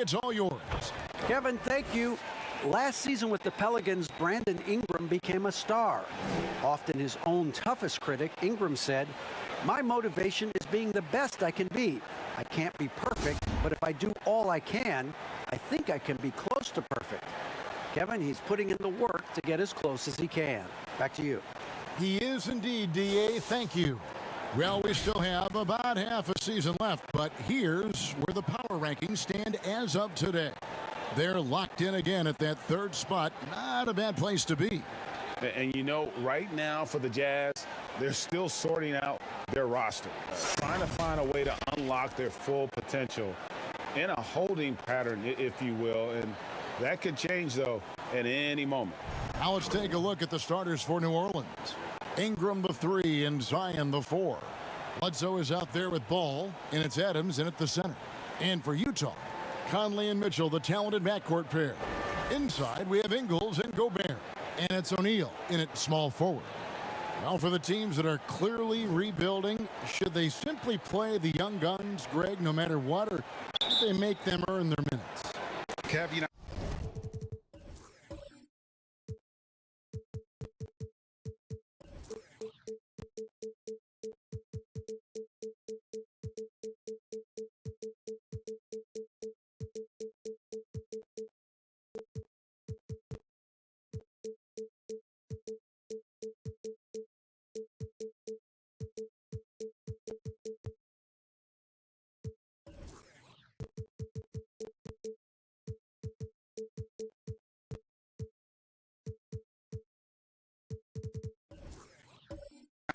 it's all yours. Kevin, thank you. Last season with the Pelicans, Brandon Ingram became a star. Often his own toughest critic, Ingram said, "My motivation is being the best I can be. I can't be perfect, but if I do all I can, I think I can be close to perfect." Kevin, he's putting in the work to get as close as he can. Back to you. He is indeed, D.A. Thank you. Well, we still have about half a season left, but here's where the power rankings stand as of today. They're locked in again at that third spot. Not a bad place to be. And you know, right now for the Jazz, they're still sorting out their roster, trying to find a way to unlock their full potential in a holding pattern, if you will. And that could change, though, at any moment. Now let's take a look at the starters for New Orleans. Ingram the 3 and Zion the 4. Bledsoe is out there with Ball, and it's Adams in at the center. And for Utah, Conley and Mitchell, the talented backcourt pair. Inside, we have Ingles and Gobert. And it's O'Neal in at small forward. Now for the teams that are clearly rebuilding, should they simply play the young guns, Greg, no matter what, or should they make them earn their minutes? Kev, you know,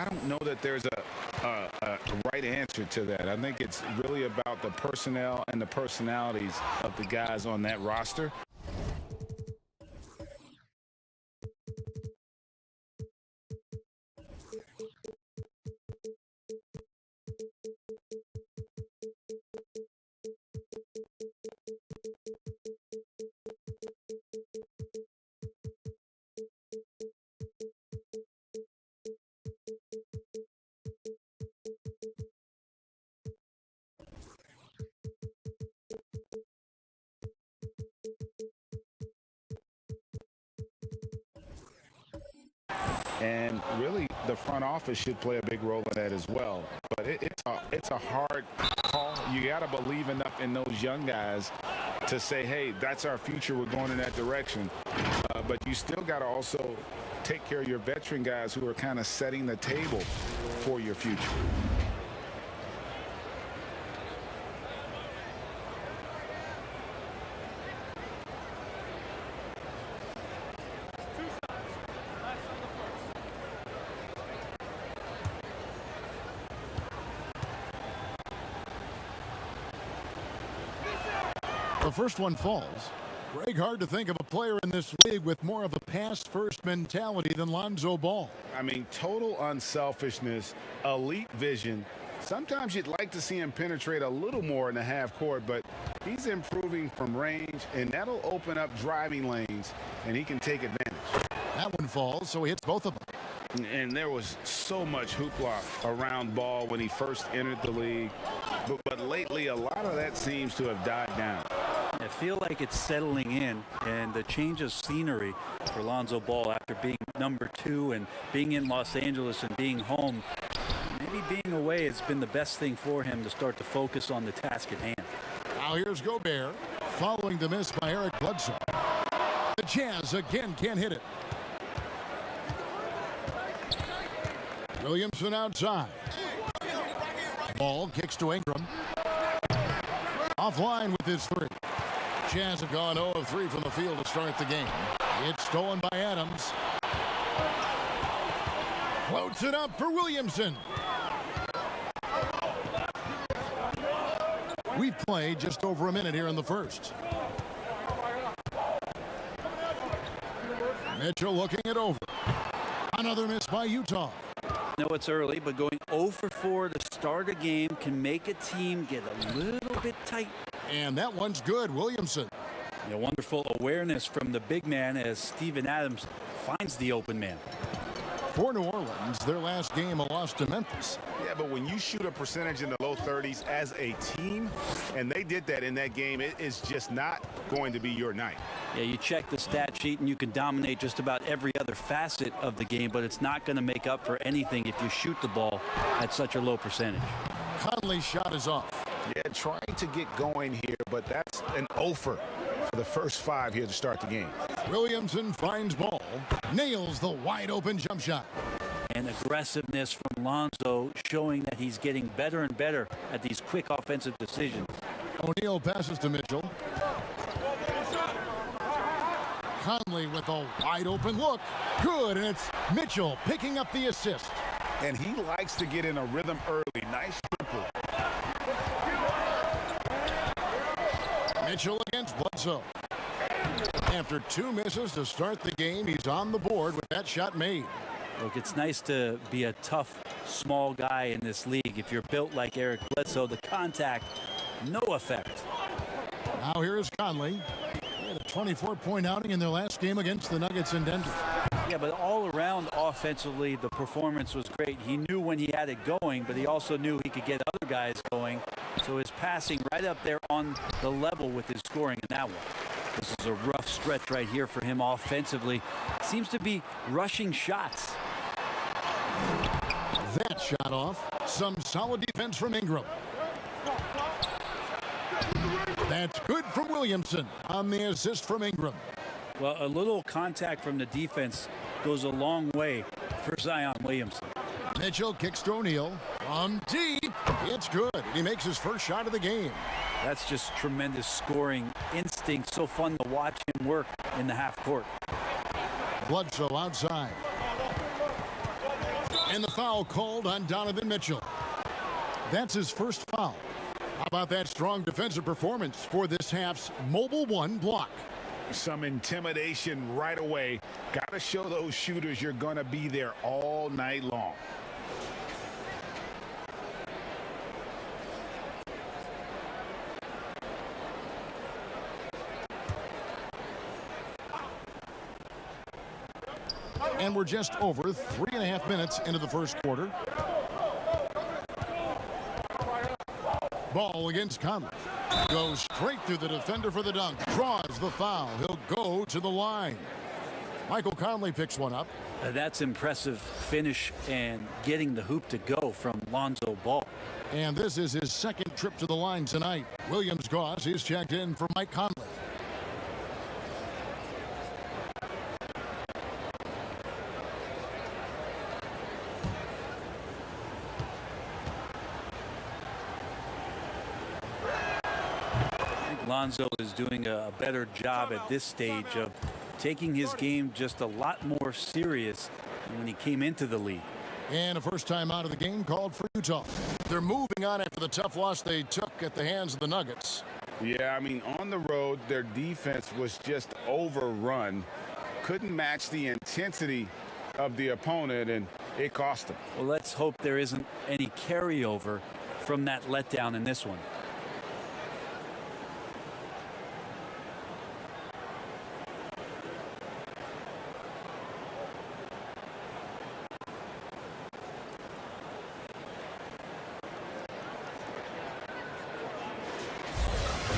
I don't know that there's a right answer to that. I think it's really about the personnel and the personalities of the guys on that roster. And really, the front office should play a big role in that as well. But it's a hard call. You got to believe enough in those young guys to say, hey, that's our future. We're going in that direction. But you still got to also take care of your veteran guys who are kind of setting the table for your future. The first one falls. Greg, hard to think of a player in this league with more of a pass-first mentality than Lonzo Ball. I mean, total unselfishness, elite vision. Sometimes you'd like to see him penetrate a little more in the half court, but he's improving from range, and that'll open up driving lanes, and he can take advantage. That one falls, so he hits both of them. And there was so much hoopla around Ball when he first entered the league. But lately, a lot of that seems to have died down. I feel like it's settling in, and the change of scenery for Lonzo Ball after being number 2 and being in Los Angeles and being home. Maybe being away has been the best thing for him to start to focus on the task at hand. Now here's Gobert following the miss by Eric Bledsoe. The Jazz again can't hit it. Williamson outside. Ball kicks to Ingram. Offline with his 3. Jazz have gone 0 of 3 from the field to start the game. It's stolen by Adams. Floats it up for Williamson. We've played just over a minute here in the first. Mitchell looking it over. Another miss by Utah. I know it's early, but going 0 for 4 to start a game can make a team get a little bit tight. And that one's good, Williamson. A wonderful awareness from the big man as Steven Adams finds the open man. For New Orleans, their last game a loss to Memphis. Yeah, but when you shoot a percentage in the low 30s as a team, and they did that in that game, it is just not going to be your night. Yeah, you check the stat sheet and you can dominate just about every other facet of the game, but it's not going to make up for anything if you shoot the ball at such a low percentage. Conley's shot is off. Yeah, trying to get going here, but that's an offer for the first 5 here to start the game. Williamson finds ball, nails the wide open jump shot. And aggressiveness from Lonzo showing that he's getting better and better at these quick offensive decisions. O'Neal passes to Mitchell. Conley with a wide open look. Good, and it's Mitchell picking up the assist. And he likes to get in a rhythm early. Nice triple. Mitchell against Bledsoe. After 2 misses to start the game, he's on the board with that shot made. Look, it's nice to be a tough, small guy in this league. If you're built like Eric Bledsoe, the contact, no effect. Now here is Conley. He had a 24-point outing in their last game against the Nuggets in Denver. Yeah, but all around offensively, the performance was great. He knew when he had it going, but he also knew he could get other guys going. So his passing right up there on the level with his scoring in that one. This is a rough stretch right here for him offensively. Seems to be rushing shots. That shot off. Some solid defense from Ingram. That's good from Williamson on the assist from Ingram. Well, a little contact from the defense goes a long way for Zion Williamson. Mitchell kicks to O'Neal. From deep. It's good. He makes his first shot of the game. That's just tremendous scoring instinct. So fun to watch him work in the half court. Bledsoe outside. And the foul called on Donovan Mitchell. That's his first foul. How about that strong defensive performance for this half's Mobile One block? Some intimidation right away. Got to show those shooters you're going to be there all night long. And we're just over 3.5 minutes into the first quarter. Ball against Conley. Goes straight through the defender for the dunk. Draws the foul. He'll go to the line. Michael Conley picks one up. That's impressive finish and getting the hoop to go from Lonzo Ball. And this is his second trip to the line tonight. Williams-Goss is checked in for Mike Conley. Lonzo is doing a better job at this stage of taking his game just a lot more serious than when he came into the league. And a first time out of the game called for Utah. They're moving on after the tough loss they took at the hands of the Nuggets. Yeah, I mean, on the road, their defense was just overrun. Couldn't match the intensity of the opponent, and it cost them. Well, let's hope there isn't any carryover from that letdown in this one.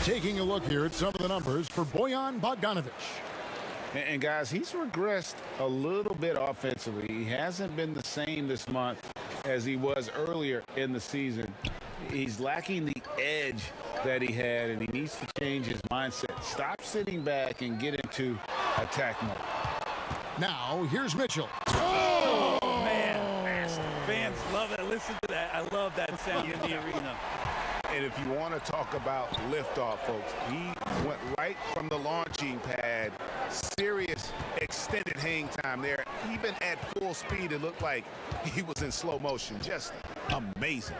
Taking a look here at some of the numbers for Bojan Bogdanovic. And guys, he's regressed a little bit offensively. He hasn't been the same this month as he was earlier in the season. He's lacking the edge that he had, and he needs to change his mindset. Stop sitting back and get into attack mode. Now, here's Mitchell. Oh, man. Fans love it. Listen to that. I love that sound in the arena. And if you want to talk about liftoff, folks, he went right from the launching pad. Serious extended hang time there. Even at full speed, it looked like he was in slow motion. Just amazing.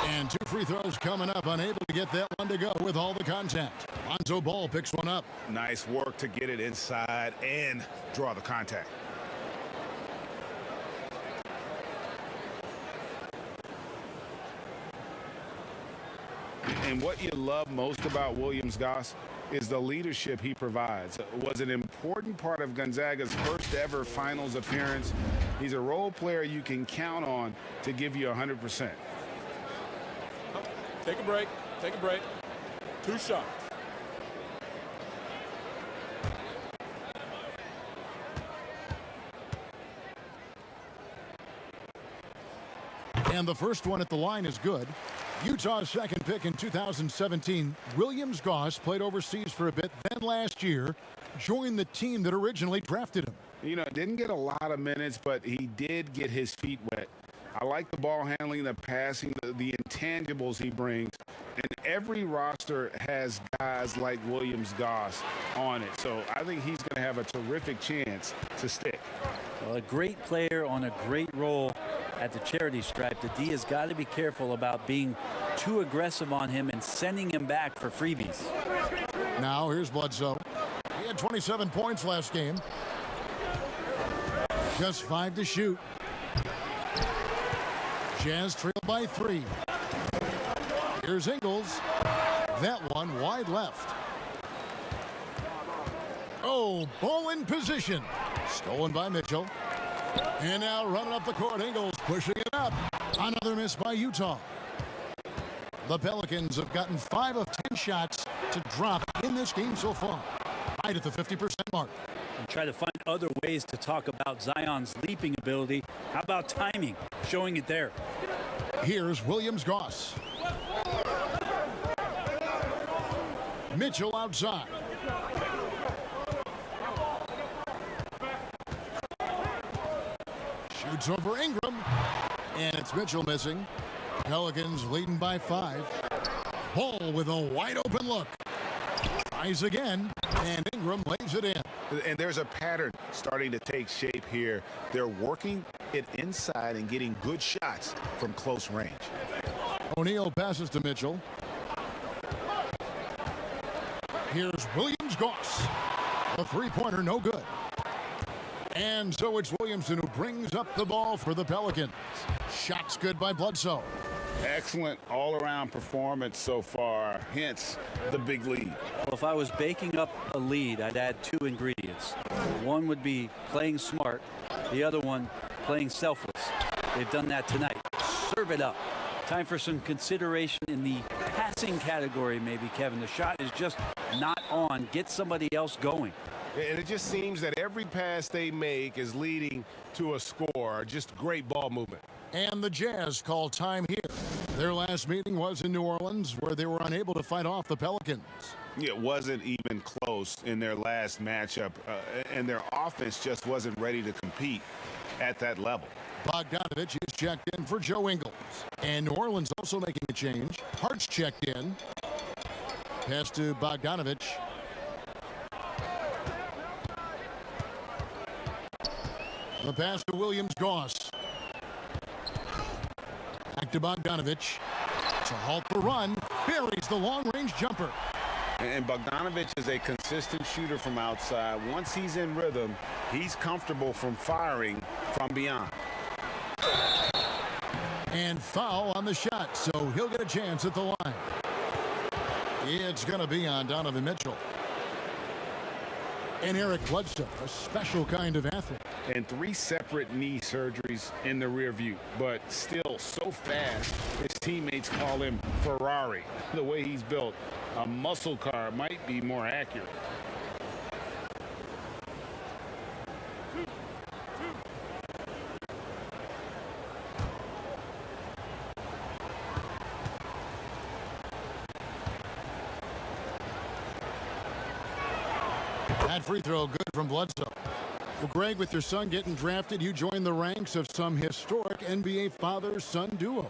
And 2 free throws coming up. Unable to get that one to go with all the contact. Lonzo Ball picks one up. Nice work to get it inside and draw the contact. And what you love most about Williams-Goss is the leadership he provides. Was an important part of Gonzaga's first ever finals appearance. He's a role player you can count on to give you 100%. Take a break. Take a break. 2 shots. And the first one at the line is good. Utah's second pick in 2017, Williams Goss, played overseas for a bit, then last year joined the team that originally drafted him. You know, didn't get a lot of minutes, but he did get his feet wet. I like the ball handling, the passing, the intangibles he brings. And every roster has guys like Williams Goss on it. So I think he's going to have a terrific chance to stick. Well, a great player on a great role at the charity stripe. The D has got to be careful about being too aggressive on him and sending him back for freebies. Now here's Bledsoe. He had 27 points last game. Just 5 to shoot. Jazz trail by 3. Here's Ingles. That one wide left. Oh, ball in position. Stolen by Mitchell. And now running up the court, Ingles pushing it up. Another miss by Utah. The Pelicans have gotten 5 of 10 shots to drop in this game so far. Right at the 50% mark. And try to find other ways to talk about Zion's leaping ability. How about timing? Showing it there. Here's Williams Goss. Mitchell outside. Shoots over Ingram. And it's Mitchell missing. Pelicans leading by 5. Ball with a wide open look. Tries again. And Ingram lays it in. And there's a pattern starting to take shape here. They're working it inside and getting good shots from close range. O'Neal passes to Mitchell. Here's Williams Goss. The three-pointer no good. And so it's Williamson who brings up the ball for the Pelicans. Shots good by Bledsoe. Excellent all-around performance so far, hence the big lead. Well, if I was baking up a lead, I'd add 2 ingredients. One would be playing smart. The other one, playing selfless. They've done that tonight. Serve it up. Time for some consideration in the passing category, maybe, Kevin. The shot is just not on. Get somebody else going. And it just seems that every pass they make is leading to a score. Just great ball movement. And the Jazz call time here. Their last meeting was in New Orleans, where they were unable to fight off the Pelicans. It wasn't even close in their last matchup, and their offense just wasn't ready to compete at that level. Bogdanovich is checked in for Joe Ingles. And New Orleans also making a change. Hart's checked in. Pass to Bogdanovich. The pass to Williams Goss. Back to Bogdanovich. To halt the run. Buries the long-range jumper. And Bogdanovich is a consistent shooter from outside. Once he's in rhythm, he's comfortable from firing from beyond. And foul on the shot, so he'll get a chance at the line. It's going to be on Donovan Mitchell. And Eric Bledsoe, a special kind of athlete. And 3 separate knee surgeries in the rear view, but still so fast, his teammates call him Ferrari. The way he's built, a muscle car might be more accurate. That free throw good from Bledsoe. Well, Greg, with your son getting drafted, you joined the ranks of some historic NBA father-son duos.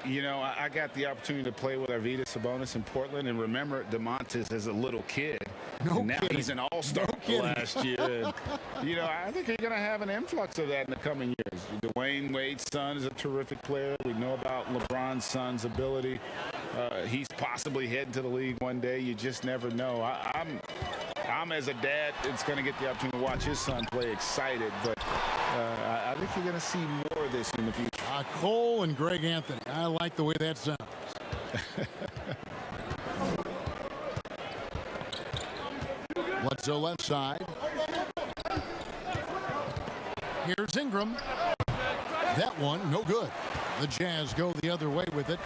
You know, I got the opportunity to play with Arvydas Sabonis in Portland, and remember DeMontis as a little kid. No and now kidding. he's an all-star last year. And, you know, I think you're going to have an influx of that in the coming years. Dwayne Wade's son is a terrific player. We know about LeBron's son's ability. He's possibly heading to the league one day. You just never know. I'm as a dad that's going to get the opportunity to watch his son play excited, but I think you're going to see more of this in the future. Cole and Greg Anthony. I like the way that sounds. Bledsoe left side. Here's Ingram. That one, no good. The Jazz go the other way with it.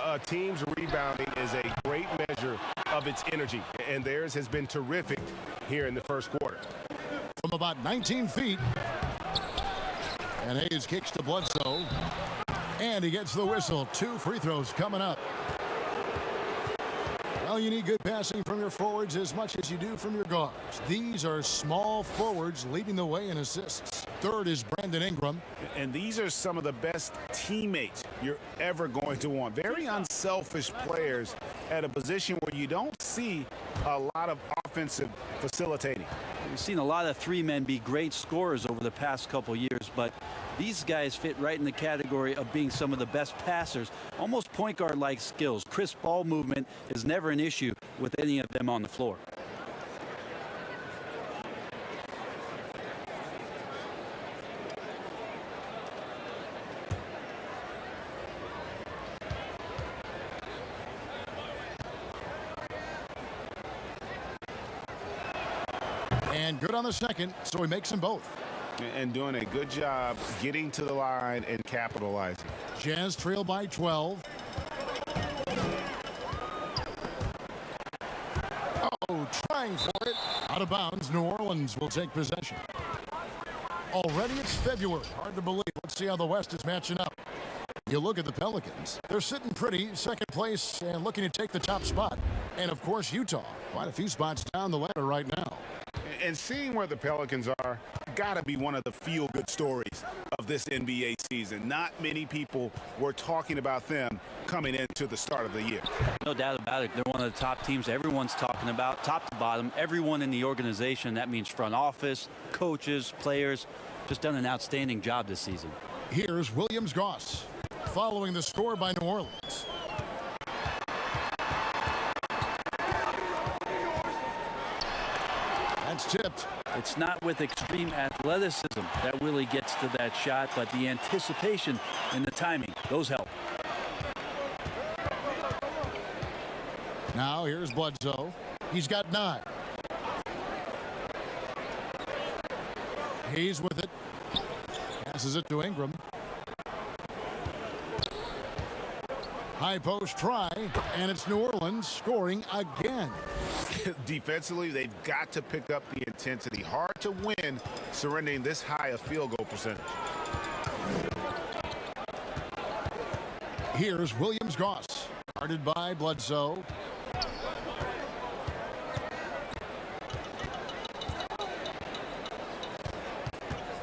A team's rebounding is a great measure of its energy, and theirs has been terrific here in the first quarter. From about 19 feet. And Hayes kicks to Bledsoe. And he gets the whistle. 2 free throws coming up. Well, you need good passing from your forwards as much as you do from your guards. These are small forwards leading the way in assists. Third is Brandon Ingram. And these are some of the best teammates you're ever going to want. Very unselfish players at a position where you don't see a lot of offensive facilitating. We've seen a lot of 3 men be great scorers over the past couple years, but these guys fit right in the category of being some of the best passers, almost point guard-like skills. Crisp ball movement is never an issue with any of them on the floor. And good on the second, so he makes them both. And doing a good job getting to the line and capitalizing. Jazz trail by 12. Oh, trying for it. Out of bounds. New Orleans will take possession. Already it's February. Hard to believe. Let's see how the West is matching up. You look at the Pelicans. They're sitting pretty, second place, and looking to take the top spot. And, of course, Utah. Quite a few spots down the ladder right now. And seeing where the Pelicans are, got to be one of the feel-good stories of this NBA season. Not many people were talking about them coming into the start of the year. No doubt about it. They're one of the top teams everyone's talking about, top to bottom. Everyone in the organization, that means front office, coaches, players, just done an outstanding job this season. Here's Williams-Goss following the score by New Orleans. That's tipped. It's not with extreme athleticism that Willie gets to that shot, but the anticipation and the timing, those help. Now here's Bledsoe. He's got 9. He's with it. Passes it to Ingram. High post try, and it's New Orleans scoring again. Defensively, they've got to pick up the intensity. Hard to win surrendering this high a field goal percentage. Here's Williams-Goss, guarded by Bledsoe.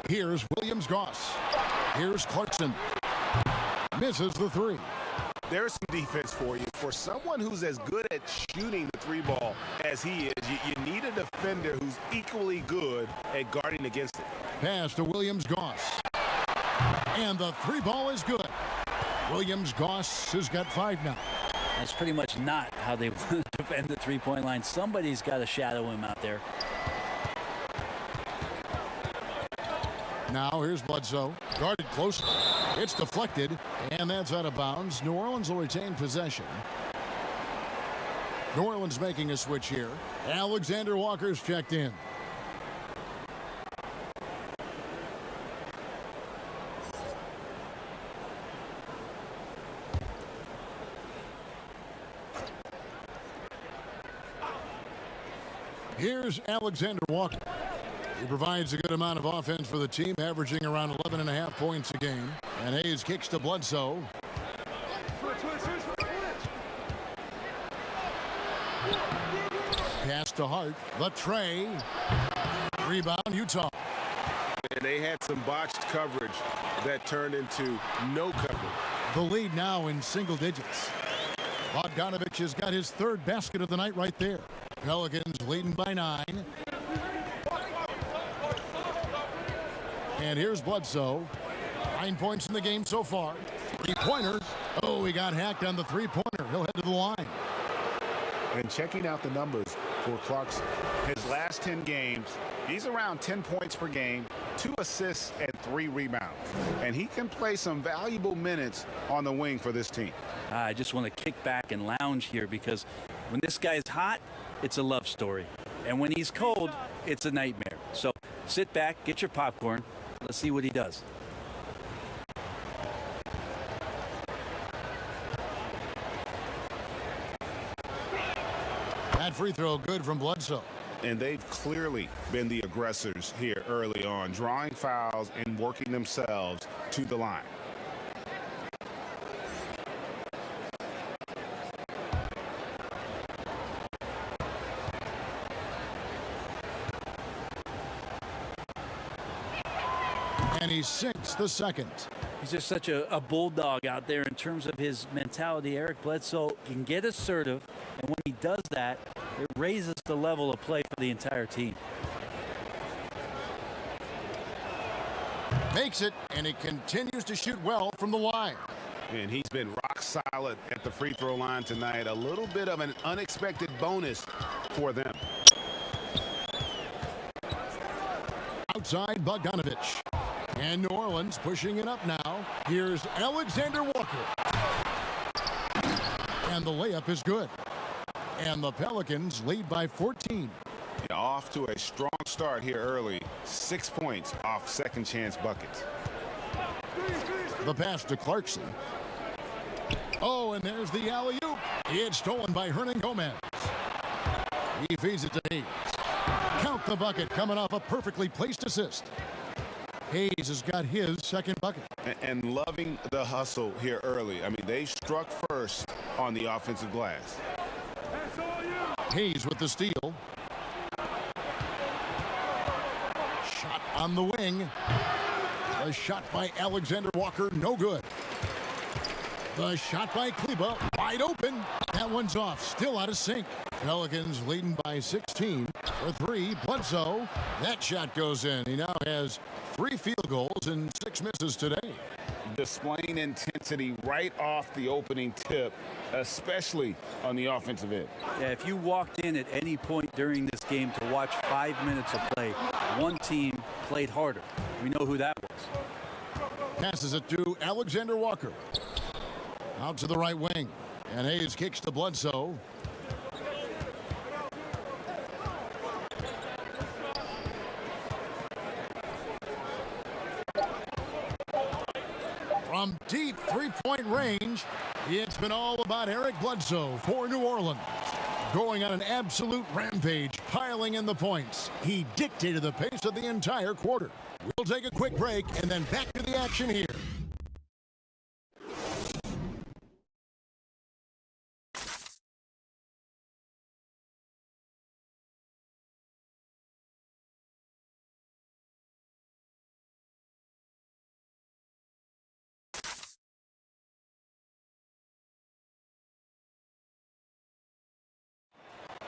Here's Williams-Goss. Here's Clarkson. Misses the 3. There's some defense for you. For someone who's as good at shooting the 3 ball as he is, you need a defender who's equally good at guarding against it. Pass to Williams-Goss. And the 3 ball is good. Williams-Goss has got 5 now. That's pretty much not how they want to defend the 3-point line. Somebody's got to shadow him out there. Now here's Bledsoe, guarded closely. It's deflected, and that's out of bounds. New Orleans will retain possession. New Orleans making a switch here. Alexander Walker's checked in. Here's Alexander Walker. He provides a good amount of offense for the team, averaging around 11.5 points a game. And Hayes kicks to Bledsoe. Pass to Hart. The tray. Rebound, Utah. And they had some botched coverage that turned into no coverage. The lead now in single digits. Bogdanovich has got his 3rd basket of the night right there. Pelicans leading by 9. And here's Bledsoe. 9 points in the game so far. 3-pointer. Oh, he got hacked on the 3-pointer. He'll head to the line. And checking out the numbers for Clarkson. His last 10 games, he's around 10 points per game, 2 assists, and 3 rebounds. And he can play some valuable minutes on the wing for this team. I just want to kick back and lounge here because when this guy's hot, it's a love story. And when he's cold, it's a nightmare. So sit back, get your popcorn, Let's see what he does. That free throw good from Bledsoe. And they've clearly been the aggressors here early on, drawing fouls and working themselves to the line. And he sinks the second. He's just such a bulldog out there in terms of his mentality. Eric Bledsoe can get assertive, and when he does that, it raises the level of play for the entire team. Makes it, and he continues to shoot well from the line. And he's been rock solid at the free throw line tonight. A little bit of an unexpected bonus for them. Outside Bogdanovich. And New Orleans pushing it up now. Here's Alexander Walker. And the layup is good. And the Pelicans lead by 14. Off to a strong start here early. 6 points off second chance buckets. The pass to Clarkson. Oh, and there's the alley-oop. It's stolen by Hernan Gomez. He feeds it to Hayes. Count the bucket coming off a perfectly placed assist. Hayes has got his second bucket. And loving the hustle here early. I mean, they struck first on the offensive glass. Hayes with the steal. Shot on the wing. The shot by Alexander Walker, no good. The shot by Kleba, wide open. That one's off, still out of sync. Pelicans leading by 16 for 3. Bledsoe, that shot goes in. He now has 3 field goals and 6 misses today. Displaying intensity right off the opening tip, especially on the offensive end. Yeah, if you walked in at any point during this game to watch 5 minutes of play, one team played harder. We know who that was. Passes it to Alexander Walker. Out to the right wing. And Hayes kicks to Bledsoe. From deep three-point range, it's been all about Eric Bledsoe for New Orleans. Going on an absolute rampage, piling in the points. He dictated the pace of the entire quarter. We'll take a quick break and then back to the action here.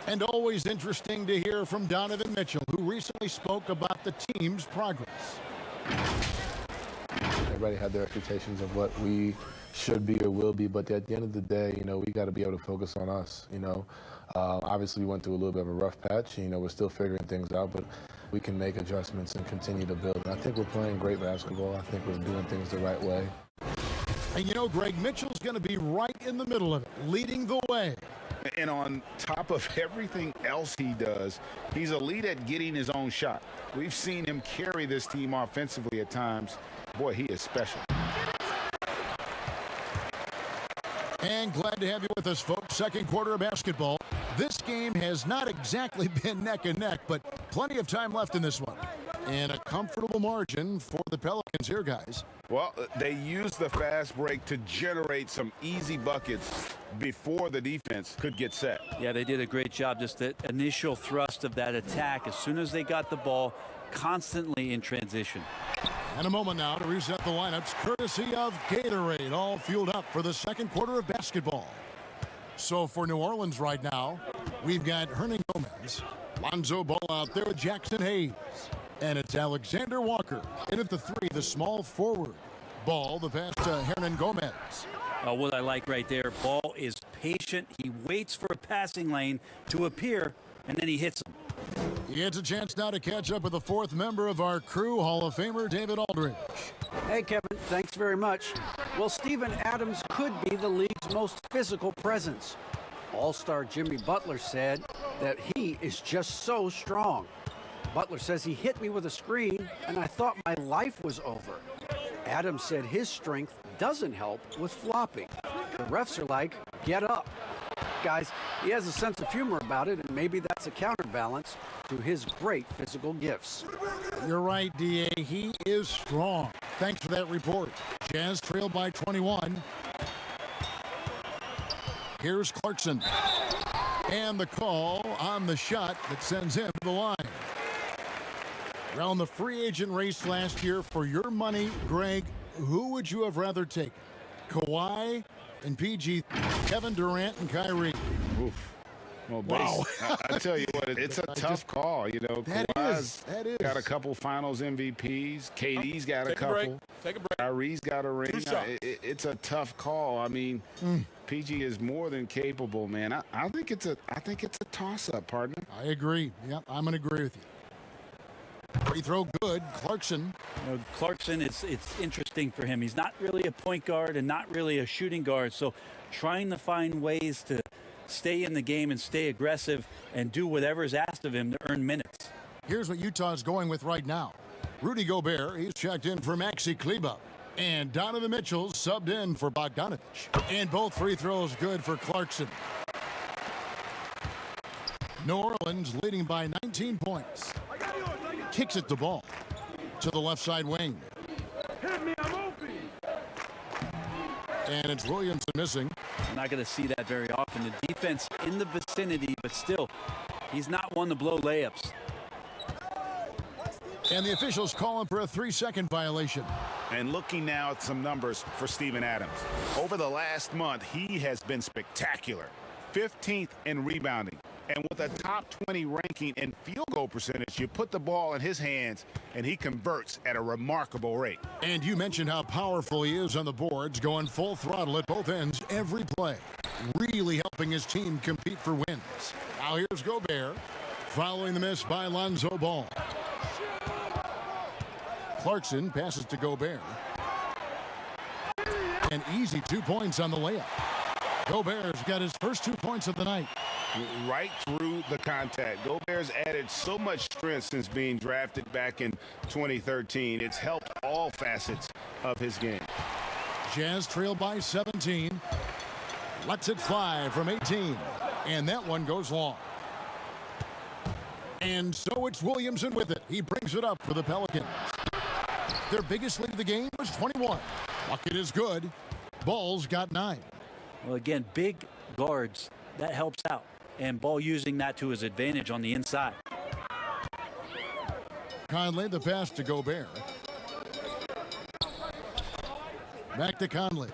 And always interesting to hear from Donovan Mitchell, who recently spoke about the team's progress. Everybody had their expectations of what we should be or will be, but at the end of the day, we got to be able to focus on us. Obviously we went through a little bit of a rough patch. We're still figuring things out, but we can make adjustments and continue to build. And I think we're playing great basketball. I think we're doing things the right way. And Greg Mitchell's going to be right in the middle of it, leading the way. And on top of everything else he does, he's elite at getting his own shot. We've seen him carry this team offensively at times. Boy, he is special. And glad to have you with us, folks. Second quarter of basketball. This game has not exactly been neck and neck, but plenty of time left in this one. And a comfortable margin for the Pelicans here, guys. Well, they used the fast break to generate some easy buckets before the defense could get set. Yeah, they did a great job. Just the initial thrust of that attack, as soon as they got the ball, constantly in transition. And a moment now to reset the lineups, courtesy of Gatorade, all fueled up for the second quarter of basketball. So for New Orleans right now, we've got Hernan Gomez, Lonzo Ball out there with Jackson Hayes. And it's Alexander Walker in at the 3, the small forward. Ball, the pass to Hernan Gomez. What I like right there, Ball is patient. He waits for a passing lane to appear, and then he hits him. He gets a chance now to catch up with the 4th member of our crew, Hall of Famer David Aldridge. Hey, Kevin, thanks very much. Well, Steven Adams could be the league's most physical presence. All-star Jimmy Butler said that he is just so strong. Butler says he hit me with a screen, and I thought my life was over. Adams said his strength doesn't help with flopping. The refs are like, get up. Guys, he has a sense of humor about it, and maybe that's a counterbalance to his great physical gifts. You're right, D.A. He is strong. Thanks for that report. Jazz trail by 21. Here's Clarkson. And the call on the shot that sends him to the line. Around the free agent race last year, for your money, Greg, who would you have rather taken? Kawhi and PG, Kevin Durant and Kyrie. Oof. Well, Wow. I tell you what, it's a tough call. You know, That Kawhi's is. got a couple Finals MVPs. KD's got a Take a break. couple. Take a break. Kyrie's got a ring. 2 shots. It's a tough call. I mean, PG is more than capable, man. I think it's a toss-up, partner. I agree. Yep, I'm going to agree with you. Free throw good. Clarkson. You know, Clarkson, it's interesting for him. He's not really a point guard and not really a shooting guard. So trying to find ways to stay in the game and stay aggressive and do whatever is asked of him to earn minutes. Here's what Utah's going with right now. Rudy Gobert, he's checked in for Maxi Kleber. And Donovan Mitchell subbed in for Bogdanovich. And both free throws good for Clarkson. New Orleans leading by 19 points. Kicks it the ball to the left side wing. And it's Williamson missing. You're not going to see that very often. The defense in the vicinity, but still, he's not one to blow layups. And the officials calling for a 3-second violation. And looking now at some numbers for Steven Adams. Over the last month, he has been spectacular. 15th in rebounding. And with a top 20 ranking in field goal percentage, you put the ball in his hands, and he converts at a remarkable rate. And you mentioned how powerful he is on the boards, going full throttle at both ends every play. Really helping his team compete for wins. Now here's Gobert, following the miss by Lonzo Ball. Clarkson passes to Gobert. An easy 2 points on the layup. Gobert's got his first 2 points of the night. Right through the contact. Gobert's added so much strength since being drafted back in 2013. It's helped all facets of his game. Jazz trail by 17. Lets it fly from 18. And that one goes long. And so it's Williamson with it. He brings it up for the Pelicans. Their biggest lead of the game was 21. Bucket is good. Ball's got 9. Well, again, big guards, that helps out. And Ball using that to his advantage on the inside. Conley, the pass to Gobert. Back to Conley.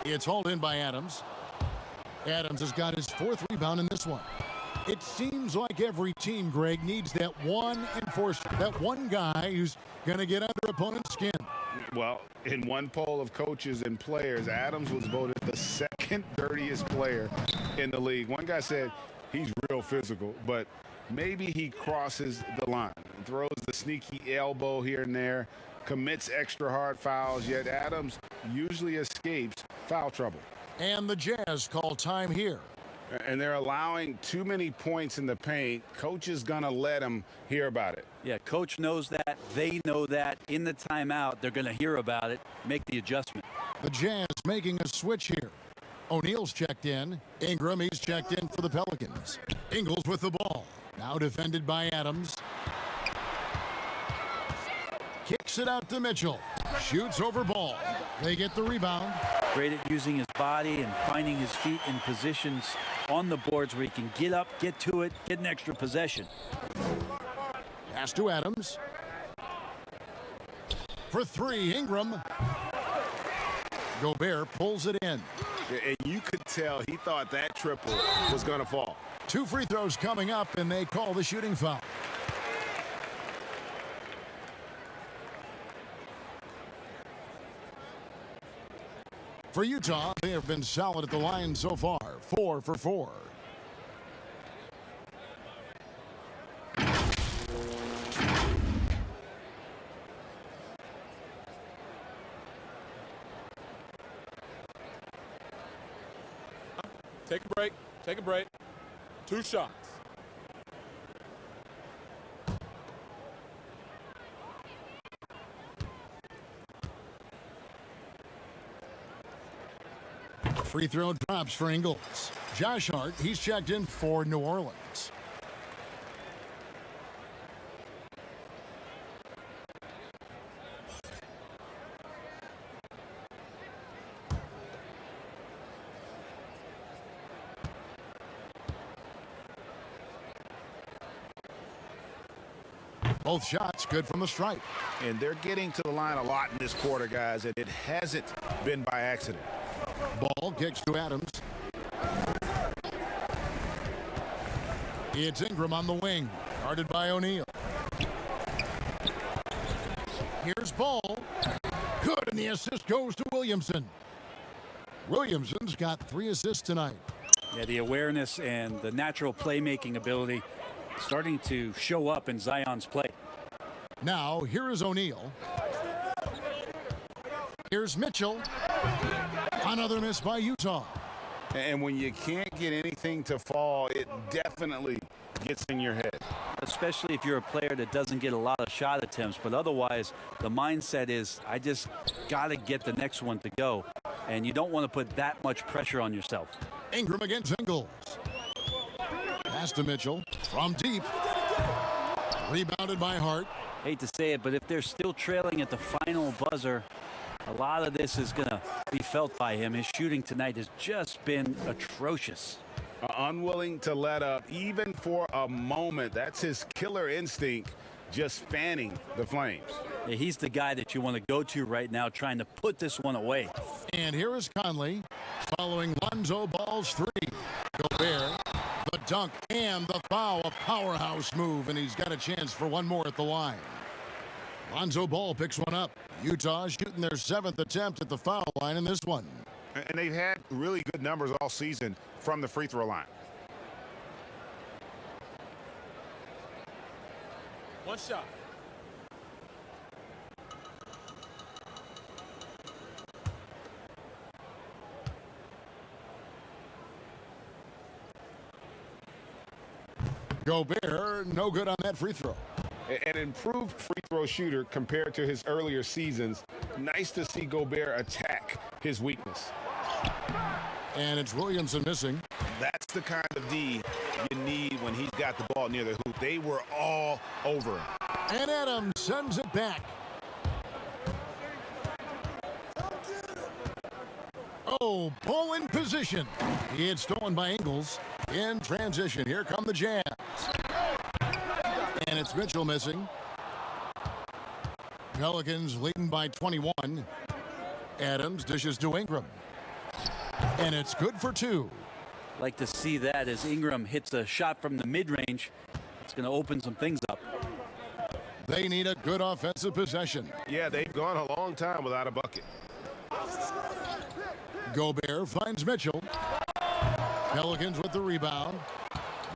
It's hauled in by Adams. Adams has got his 4th rebound in this one. It seems like every team, Greg, needs that one enforcer, that one guy who's going to get under opponent's skin. Well, in one poll of coaches and players, Adams was voted the 2nd dirtiest player in the league. One guy said he's real physical, but maybe he crosses the line, throws the sneaky elbow here and there, commits extra hard fouls, yet Adams usually escapes foul trouble. And the Jazz call time here. And they're allowing too many points in the paint. Coach is going to let him hear about it. Yeah, coach knows that. They know that. In the timeout, they're going to hear about it, make the adjustment. The Jazz making a switch here. O'Neal's checked in. Ingram, he's checked in for the Pelicans. Ingles with the ball. Now defended by Adams. Kicks it out to Mitchell. Shoots over Ball. They get the rebound. Great at using his body and finding his feet in positions on the boards where he can get up, get to it, get an extra possession. Pass to Adams. For 3, Ingram. Gobert pulls it in. And you could tell he thought that triple was going to fall. 2 free throws coming up, and they call the shooting foul. For Utah, they have been solid at the line so far. 4 for 4. Take a break. Take a break. 2 shots. Free throw drops for Ingles. Josh Hart, he's checked in for New Orleans. Both shots good from the stripe. And they're getting to the line a lot in this quarter, guys, and it hasn't been by accident. Ball kicks to Adams. It's Ingram on the wing, guarded by O'Neal. Here's Ball. Good, and the assist goes to Williamson. Williamson's got 3 assists tonight. Yeah, the awareness and the natural playmaking ability starting to show up in Zion's play. Now, here is O'Neal. Here's Mitchell. Another miss by Utah. And when you can't get anything to fall, it definitely gets in your head. Especially if you're a player that doesn't get a lot of shot attempts, but otherwise the mindset is I just got to get the next one to go, and you don't want to put that much pressure on yourself. Ingram against Ingles. Pass to Mitchell from deep. Rebounded by Hart. Hate to say it, but if they're still trailing at the final buzzer, a lot of this is going to be felt by him. His shooting tonight has just been atrocious. Unwilling to let up even for a moment. That's his killer instinct, just fanning the flames. Yeah, he's the guy that you want to go to right now, trying to put this one away. And here is Conley following Lonzo Ball's 3. Gobert, the dunk and the foul, a powerhouse move, and he's got a chance for one more at the line. Lonzo Ball picks one up. Utah shooting their 7th attempt at the foul line in this one. And they've had really good numbers all season from the free throw line. One shot. Gobert, no good on that free throw. An improved free throw shooter compared to his earlier seasons. Nice to see Gobert attack his weakness. And it's Williamson missing. That's the kind of D you need when he's got the ball near the hoop. They were all over him. And Adams sends it back. Oh, ball in position. It's stolen by Ingles. In transition, here come the Jazz. And it's Mitchell missing. Pelicans leading by 21. Adams dishes to Ingram. And it's good for 2. Like to see that as Ingram hits a shot from the mid-range. It's going to open some things up. They need a good offensive possession. Yeah, they've gone a long time without a bucket. Gobert finds Mitchell. Pelicans with the rebound.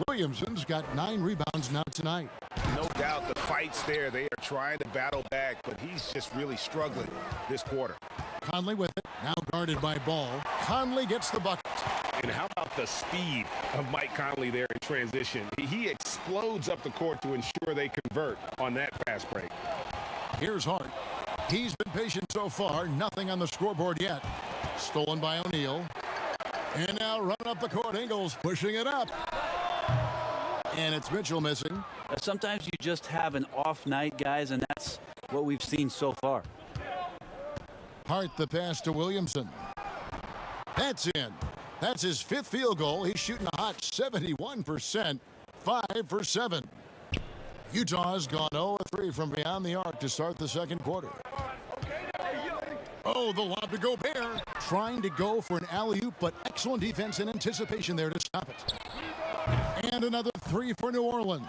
Williamson's got 9 rebounds now tonight. No doubt the fight's there. They are trying to battle back, but he's just really struggling this quarter. Conley with it, now guarded by Ball. Conley gets the bucket. And how about the speed of Mike Conley there in transition? He explodes up the court to ensure they convert on that fast break. Here's Hart. He's been patient so far. Nothing on the scoreboard yet. Stolen by O'Neal. And now running up the court, Ingles pushing it up. And it's Mitchell missing. Sometimes you just have an off night, guys, and that's what we've seen so far. Hart the pass to Williamson. That's in. That's his 5th field goal. He's shooting a hot 71%, 5 for 7. Utah's gone 0-3 from beyond the arc to start the second quarter. Oh, the lob to Gobert. Trying to go for an alley-oop, but excellent defense and anticipation there to stop it. And another 3 for New Orleans.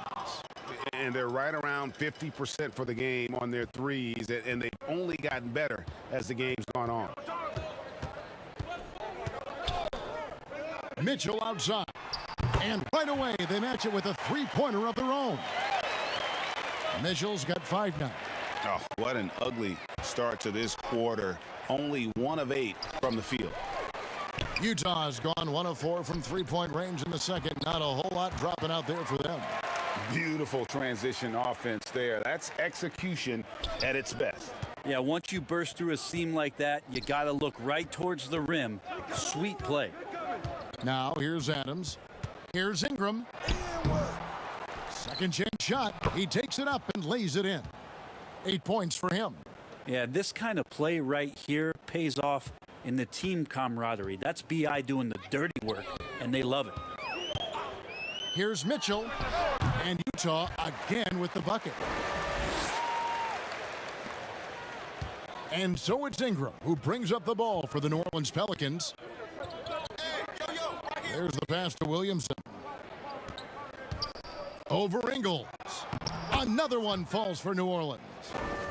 And they're right around 50% for the game on their threes, and they've only gotten better as the game's gone on. Mitchell outside. And right away, they match it with a 3-pointer of their own. Mitchell's got 5 now. Oh, what an ugly start to this quarter. Only 1 of 8 from the field. Utah's gone 1 of 4 from 3-point range in the second. Not a whole lot dropping out there for them. Beautiful transition offense there. That's execution at its best. Yeah, once you burst through a seam like that, you got to look right towards the rim. Sweet play. Now here's Adams. Here's Ingram. Second chance shot. He takes it up and lays it in. 8 points for him. Yeah, this kind of play right here pays off in the team camaraderie. That's B.I. doing the dirty work, and they love it. Here's Mitchell. And Utah again with the bucket. And so it's Ingram who brings up the ball for the New Orleans Pelicans. There's the pass to Williamson. Over Ingles. Another one falls for New Orleans.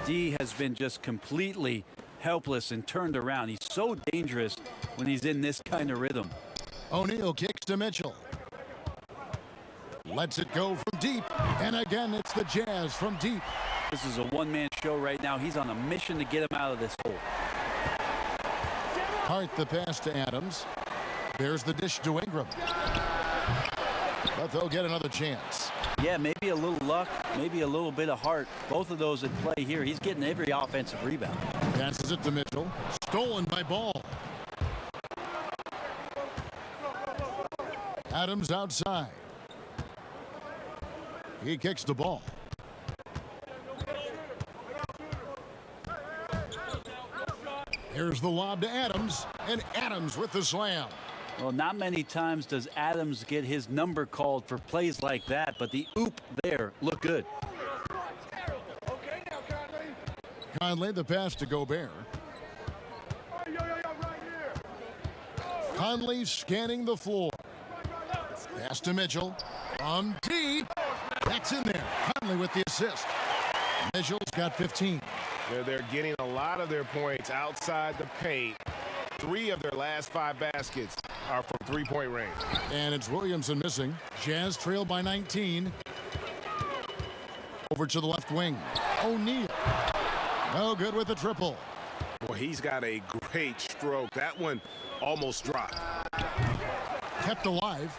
D has been just completely helpless and turned around. He's so dangerous when he's in this kind of rhythm. O'Neal kicks to Mitchell. Lets it go from deep. And again, it's the Jazz from deep. This is a one-man show right now. He's on a mission to get him out of this hole. Hart the pass to Adams. There's the dish to Ingram. But they'll get another chance. Yeah, maybe a little luck, maybe a little bit of heart. Both of those at play here. He's getting every offensive rebound. Passes it to Mitchell. Stolen by Ball. Adams outside. He kicks the ball. Here's the lob to Adams, and Adams with the slam. Well, not many times does Adams get his number called for plays like that, but the oop there looked good. Conley, the pass to Gobert. Conley scanning the floor. Pass to Mitchell. From deep. That's in there. Conley with the assist. Mitchell's got 15. They're getting a lot of their points outside the paint. 3 of their last 5 baskets are from three-point range. And it's Williamson missing. Jazz trail by 19. Over to the left wing. O'Neal. No good with the triple. Well, he's got a great stroke. That one almost dropped. Kept alive.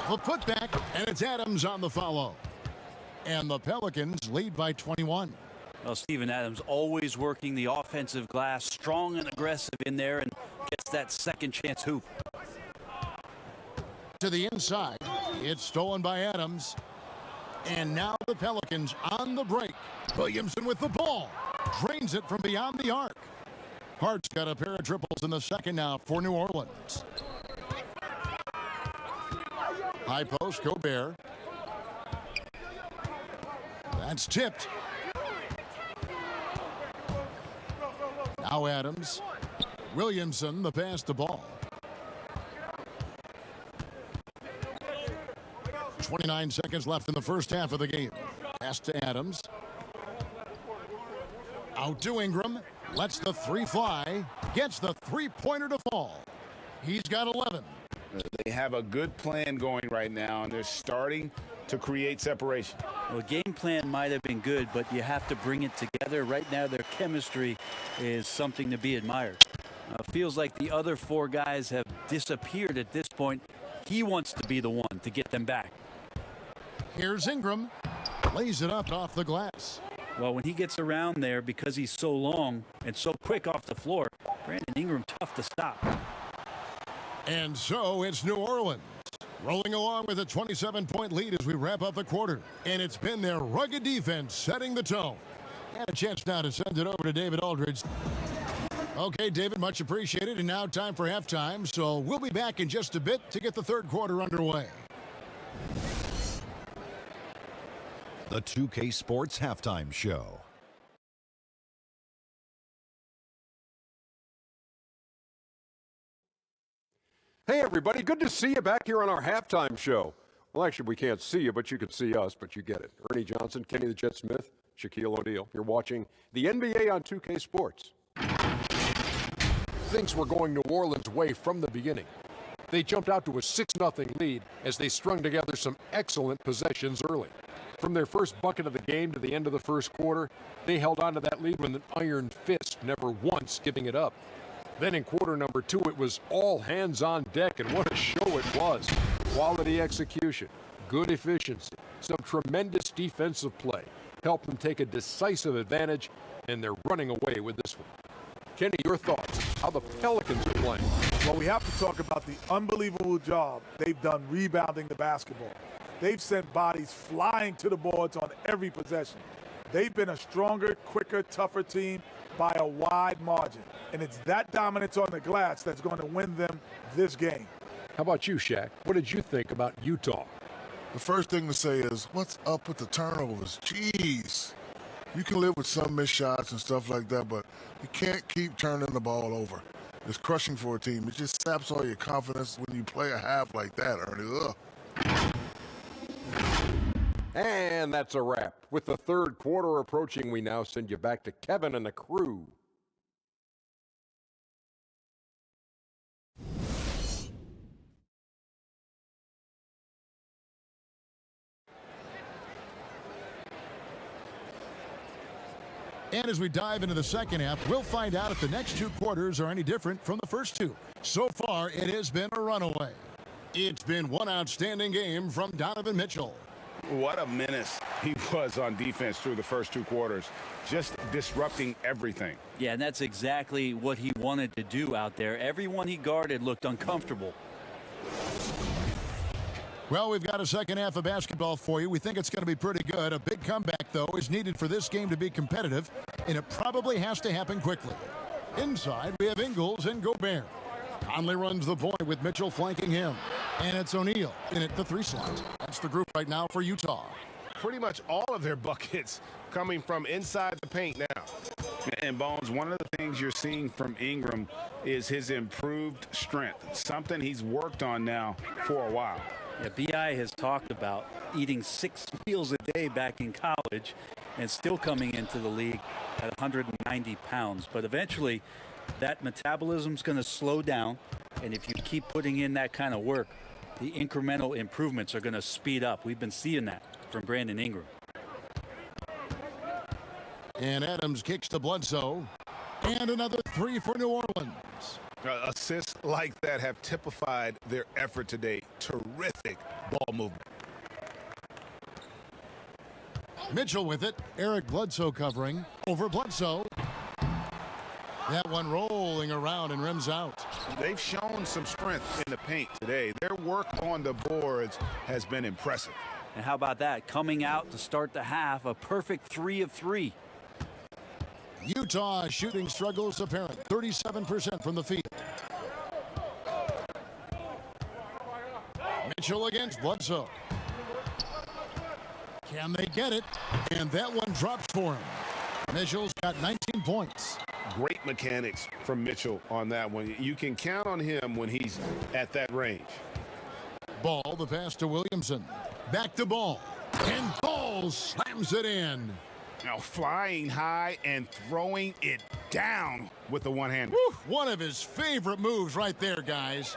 The putback, and it's Adams on the follow. And the Pelicans lead by 21. Well, Steven Adams always working the offensive glass, strong and aggressive in there, and gets that second chance hoop. To the inside. It's stolen by Adams. And now the Pelicans on the break. Williamson with the ball. Drains it from beyond the arc. Hart's got a pair of triples in the second now for New Orleans. High post, Gobert. That's tipped. Now Adams. Williamson, the pass to Ball. 29 seconds left in the first half of the game. Pass to Adams. Out to Ingram. Lets the three fly. Gets the three-pointer to fall. He's got 11. They have a good plan going right now, and they're starting to create separation. Well, game plan might have been good, but you have to bring it together. Right now, their chemistry is something to be admired. Feels like the other 4 guys have disappeared at this point. He wants to be the one to get them back. Here's Ingram. Lays it up off the glass. Well, when he gets around there, because he's so long and so quick off the floor, Brandon Ingram tough to stop. And so it's New Orleans rolling along with a 27-point lead as we wrap up the quarter. And it's been their rugged defense setting the tone. And a chance now to send it over to David Aldridge. Okay, David, much appreciated. And now time for halftime. So we'll be back in just a bit to get the third quarter underway. The 2K Sports Halftime Show. Hey, everybody. Good to see you back here on our halftime show. Well, actually, we can't see you, but you can see us, but you get it. Ernie Johnson, Kenny the Jet Smith, Shaquille O'Neal. You're watching the NBA on 2K Sports. Things were going New Orleans' way from the beginning. They jumped out to a 6-0 lead as they strung together some excellent possessions early. From their first bucket of the game to the end of the first quarter, they held on to that lead with an iron fist, never once giving it up. Then in quarter number 2, it was all hands on deck, and what a show it was. Quality execution, good efficiency, some tremendous defensive play, helped them take a decisive advantage, and they're running away with this one. Kenny, your thoughts? How the Pelicans are playing? Well, we have to talk about the unbelievable job they've done rebounding the basketball. They've sent bodies flying to the boards on every possession. They've been a stronger, quicker, tougher team by a wide margin. And it's that dominance on the glass that's going to win them this game. How about you, Shaq? What did you think about Utah? The first thing to say is, what's up with the turnovers? Jeez. You can live with some missed shots and stuff like that, but you can't keep turning the ball over. It's crushing for a team. It just saps all your confidence when you play a half like that, Ernie. Ugh. And that's a wrap. With the third quarter approaching, we now send you back to Kevin and the crew. And as we dive into the second half, we'll find out if the next two quarters are any different from the first two. So far, it has been a runaway. It's been one outstanding game from Donovan Mitchell. What a menace he was on defense through the first two quarters, just disrupting everything. Yeah, and that's exactly what he wanted to do out there. Everyone he guarded looked uncomfortable. Well, we've got a second half of basketball for you. We think it's going to be pretty good. A big comeback, though, is needed for this game to be competitive, and it probably has to happen quickly. Inside, we have Ingles and Gobert. Conley runs the point with Mitchell flanking him. And it's O'Neal in at the three slot. That's the group right now for Utah. Pretty much all of their buckets coming from inside the paint now. And Bones, one of the things you're seeing from Ingram is his improved strength, something he's worked on now for a while. Yeah, B.I. has talked about eating 6 meals a day back in college and still coming into the league at 190 pounds. But eventually, that metabolism's going to slow down, and if you keep putting in that kind of work, the incremental improvements are going to speed up. We've been seeing that from Brandon Ingram. And Adams kicks to Bledsoe. And another three for New Orleans. Assists like that have typified their effort today. Terrific ball movement. Mitchell with it. Eric Bledsoe covering. Over Bledsoe. That one rolling around and rims out. They've shown some strength in the paint today. Their work on the boards has been impressive. And how about that? Coming out to start the half, a perfect 3 of 3. Utah shooting struggles apparent. 37% from the field. Mitchell against Bledsoe. Can they get it? And that one drops for him. Mitchell's got 19 points. Great mechanics from Mitchell on that one. You can count on him when he's at that range. Ball, the pass to Williamson. Back to Ball. And Ball slams it in. Now flying high and throwing it down with the one-hander. One of his favorite moves right there, guys.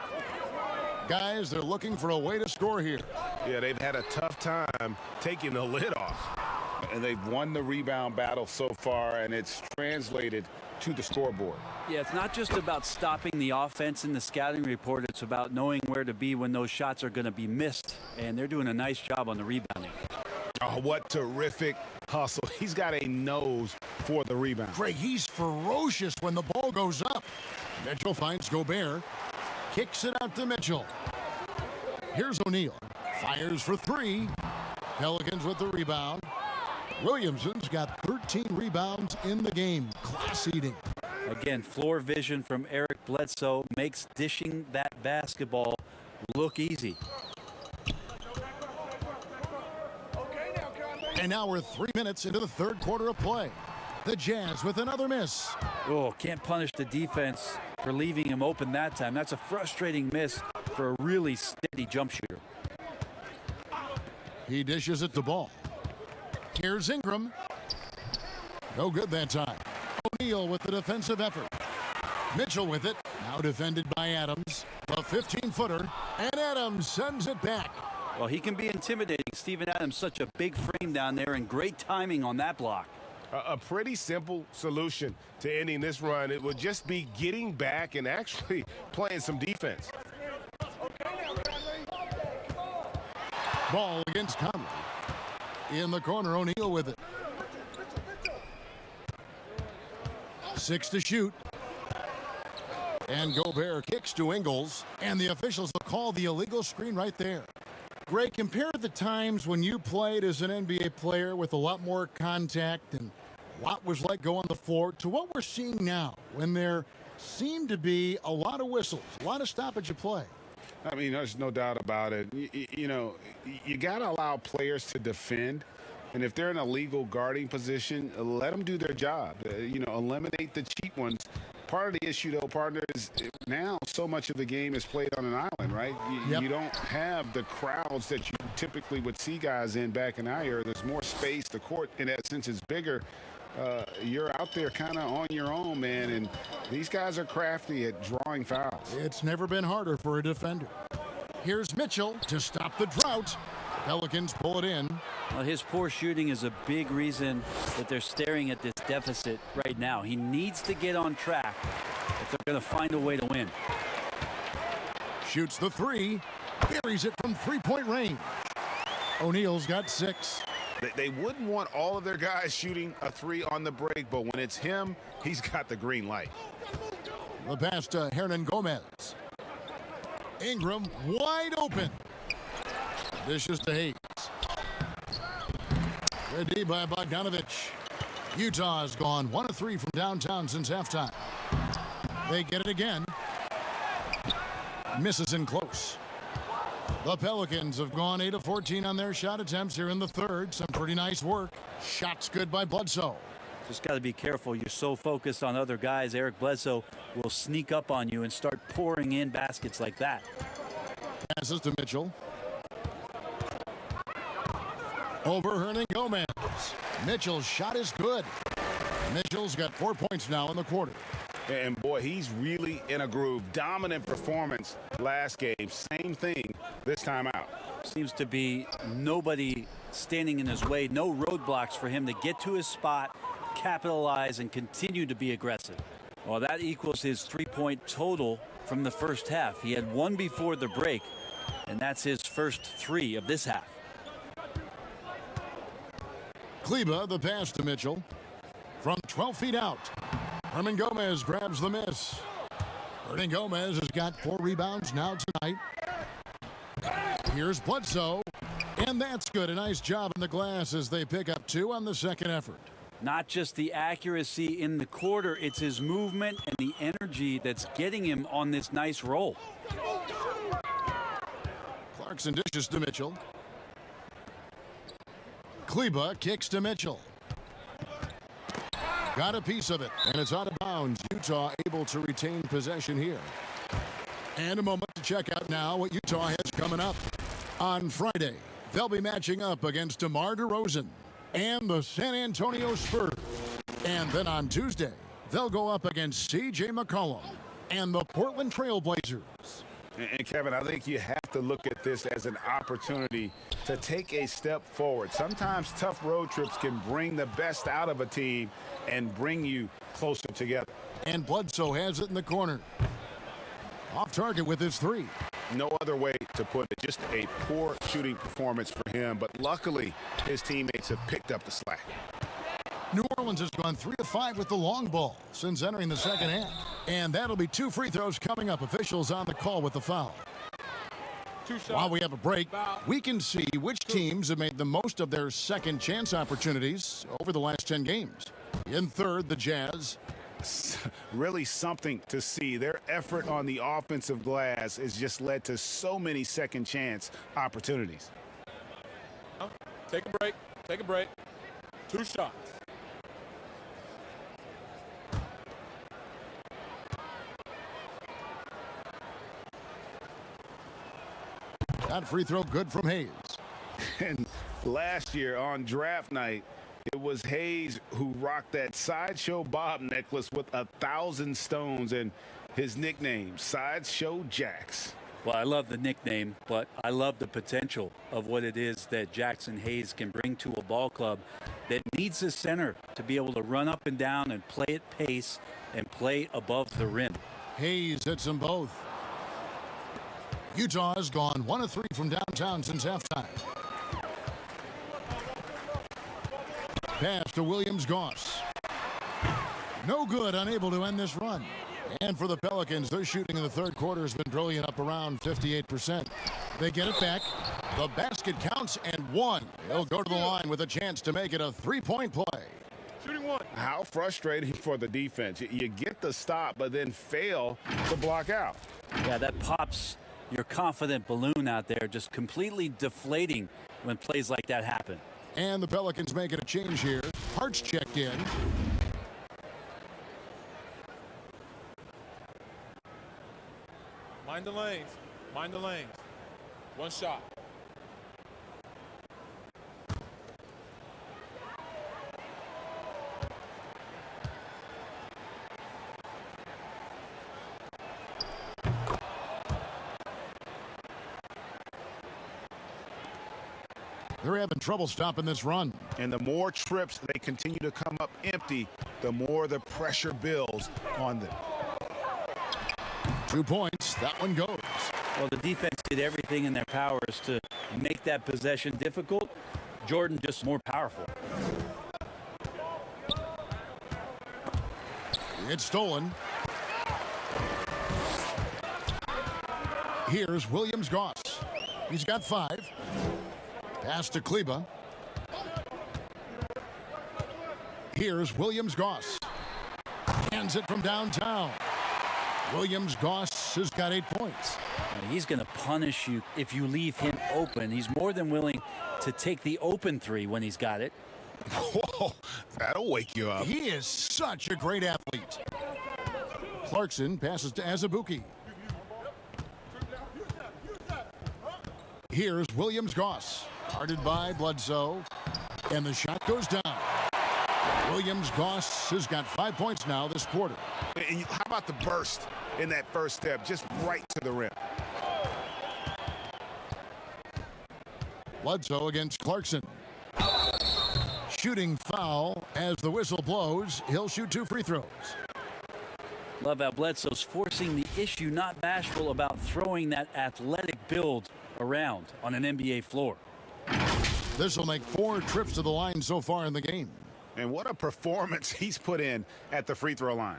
Guys, they're looking for a way to score here. Yeah, they've had a tough time taking the lid off. And they've won the rebound battle so far, and it's translated to the scoreboard. Yeah, it's not just about stopping the offense in the scouting report. It's about knowing where to be when those shots are going to be missed. And they're doing a nice job on the rebounding. Oh, what terrific hustle. He's got a nose for the rebound. Greg, he's ferocious when the ball goes up. Mitchell finds Gobert. Kicks it out to Mitchell. Here's O'Neal. Fires for 3. Pelicans with the rebound. Williamson's got 13 rebounds in the game. Class eating. Again, floor vision from Eric Bledsoe makes dishing that basketball look easy. And now we're 3 minutes into the third quarter of play. The Jazz with another miss. Oh, can't punish the defense for leaving him open that time. That's a frustrating miss for a really steady jump shooter. He dishes it to Ball. Here's Ingram. No good that time. O'Neal with the defensive effort. Mitchell with it. Now defended by Adams. The 15-footer. And Adams sends it back. Well, he can be intimidating. Steven Adams, such a big frame down there, and great timing on that block. A pretty simple solution to ending this run. It would just be getting back and actually playing some defense. Ball against Conley. In the corner, O'Neal with it. 6 to shoot. And Gobert kicks to Ingles, and the officials will call the illegal screen right there. Greg, compare the times when you played as an NBA player with a lot more contact and what was like go on the floor to what we're seeing now when there seem to be a lot of whistles, a lot of stoppage of play. I mean, there's no doubt about it. You know, you got to allow players to defend. And if they're in a legal guarding position, let them do their job. You know, eliminate the cheap ones. Part of the issue, though, partner, is now so much of the game is played on an island, right? You don't have the crowds that you typically would see guys in back in our era. There's more space. The court, in that sense, is bigger. You're out there kind of on your own, man, and these guys are crafty at drawing fouls. It's never been harder for a defender. Here's Mitchell to stop the drought. Pelicans pull it in. Well, his poor shooting is a big reason that they're staring at this deficit right now. He needs to get on track if they're going to find a way to win. Shoots the 3, buries it from three-point range. O'Neal's got 6. They wouldn't want all of their guys shooting a 3 on the break, but when it's him, he's got the green light. The pass to Hernan Gomez. Ingram wide open. Dishes to Hayes. Good D by Bogdanovich. Utah has gone 1 of 3 from downtown since halftime. They get it again. Misses in close. The Pelicans have gone 8 of 14 on their shot attempts here in the third. Some pretty nice work. Shots good by Bledsoe. Just got to be careful. You're so focused on other guys. Eric Bledsoe will sneak up on you and start pouring in baskets like that. Passes to Mitchell. Over Hernan Gomez. Mitchell's shot is good. Mitchell's got 4 points now in the quarter. And boy, he's really in a groove. Dominant performance last game. Same thing this time out. Seems to be nobody standing in his way. No roadblocks for him to get to his spot, capitalize, and continue to be aggressive. Well, that equals his 3-point total from the first half. He had 1 before the break, and that's his first 3 of this half. Kleba, the pass to Mitchell. From 12 feet out. Hernan Gomez grabs the miss. Hernan Gomez has got 4 rebounds now tonight. Here's Bledsoe. And that's good. A nice job in the glass as they pick up 2 on the second effort. Not just the accuracy in the quarter, it's his movement and the energy that's getting him on this nice roll. Clarkson dishes to Mitchell. Kleba kicks to Mitchell. Got a piece of it, and it's out of bounds. Utah able to retain possession here. And a moment to check out now what Utah has coming up. On Friday, they'll be matching up against DeMar DeRozan and the San Antonio Spurs. And then on Tuesday, they'll go up against C.J. McCollum and the Portland Trail Blazers. And Kevin, I think you have to look at this as an opportunity to take a step forward. Sometimes tough road trips can bring the best out of a team and bring you closer together. And Bledsoe has it in the corner. Off target with his 3. No other way to put it. Just a poor shooting performance for him, but luckily his teammates have picked up the slack. New Orleans has gone 3 of 5 with the long ball since entering the second half. And that'll be 2 free throws coming up. Officials on the call with the foul. 2 shots. While we have a break, we can see which teams have made the most of their second chance opportunities over the last 10 games. In third, the Jazz. Really something to see. Their effort on the offensive glass has just led to so many second chance opportunities. Take a break. Take a break. 2 shots. That free throw good from Hayes. And last year on draft night, it was Hayes who rocked that Sideshow Bob necklace with 1,000 stones and his nickname, Sideshow Jax. Well, I love the nickname, but I love the potential of what it is that Jackson Hayes can bring to a ball club that needs a center to be able to run up and down and play at pace and play above the rim. Hayes hits them both. Utah has gone 1 of 3 from downtown since halftime. Pass to Williams-Goss. No good, unable to end this run. And for the Pelicans, their shooting in the third quarter has been brilliant, up around 58%. They get it back. The basket counts and one. He'll go to the line with a chance to make it a three-point play. Shooting one. How frustrating for the defense. You get the stop, but then fail to block out. Yeah, that pops your confident balloon out there, just completely deflating when plays like that happen. And the Pelicans making a change here. Hart's checked in. Mind the lanes. Mind the lanes. One shot. They're having trouble stopping this run. And the more trips they continue to come up empty, the more the pressure builds on them. 2 points. That one goes. Well, the defense did everything in their powers to make that possession difficult. Jordan just more powerful. It's stolen. Here's Williams-Goss. He's got 5. Pass to Kleba. Here's Williams-Goss. Hands it from downtown. Williams-Goss has got 8 points. He's going to punish you if you leave him open. He's more than willing to take the open three when he's got it. Whoa, that'll wake you up. He is such a great athlete. Clarkson passes to Azubuike. Here's Williams-Goss. Guarded by Bledsoe. And the shot goes down. Williams-Goss has got 5 points now this quarter. And how about the burst in that first step, just right to the rim? Bledsoe against Clarkson. Shooting foul as the whistle blows. He'll shoot 2 free throws. Love how Bledsoe's forcing the issue, not bashful about throwing that athletic build around on an NBA floor. This will make 4 trips to the line so far in the game. And what a performance he's put in at the free throw line.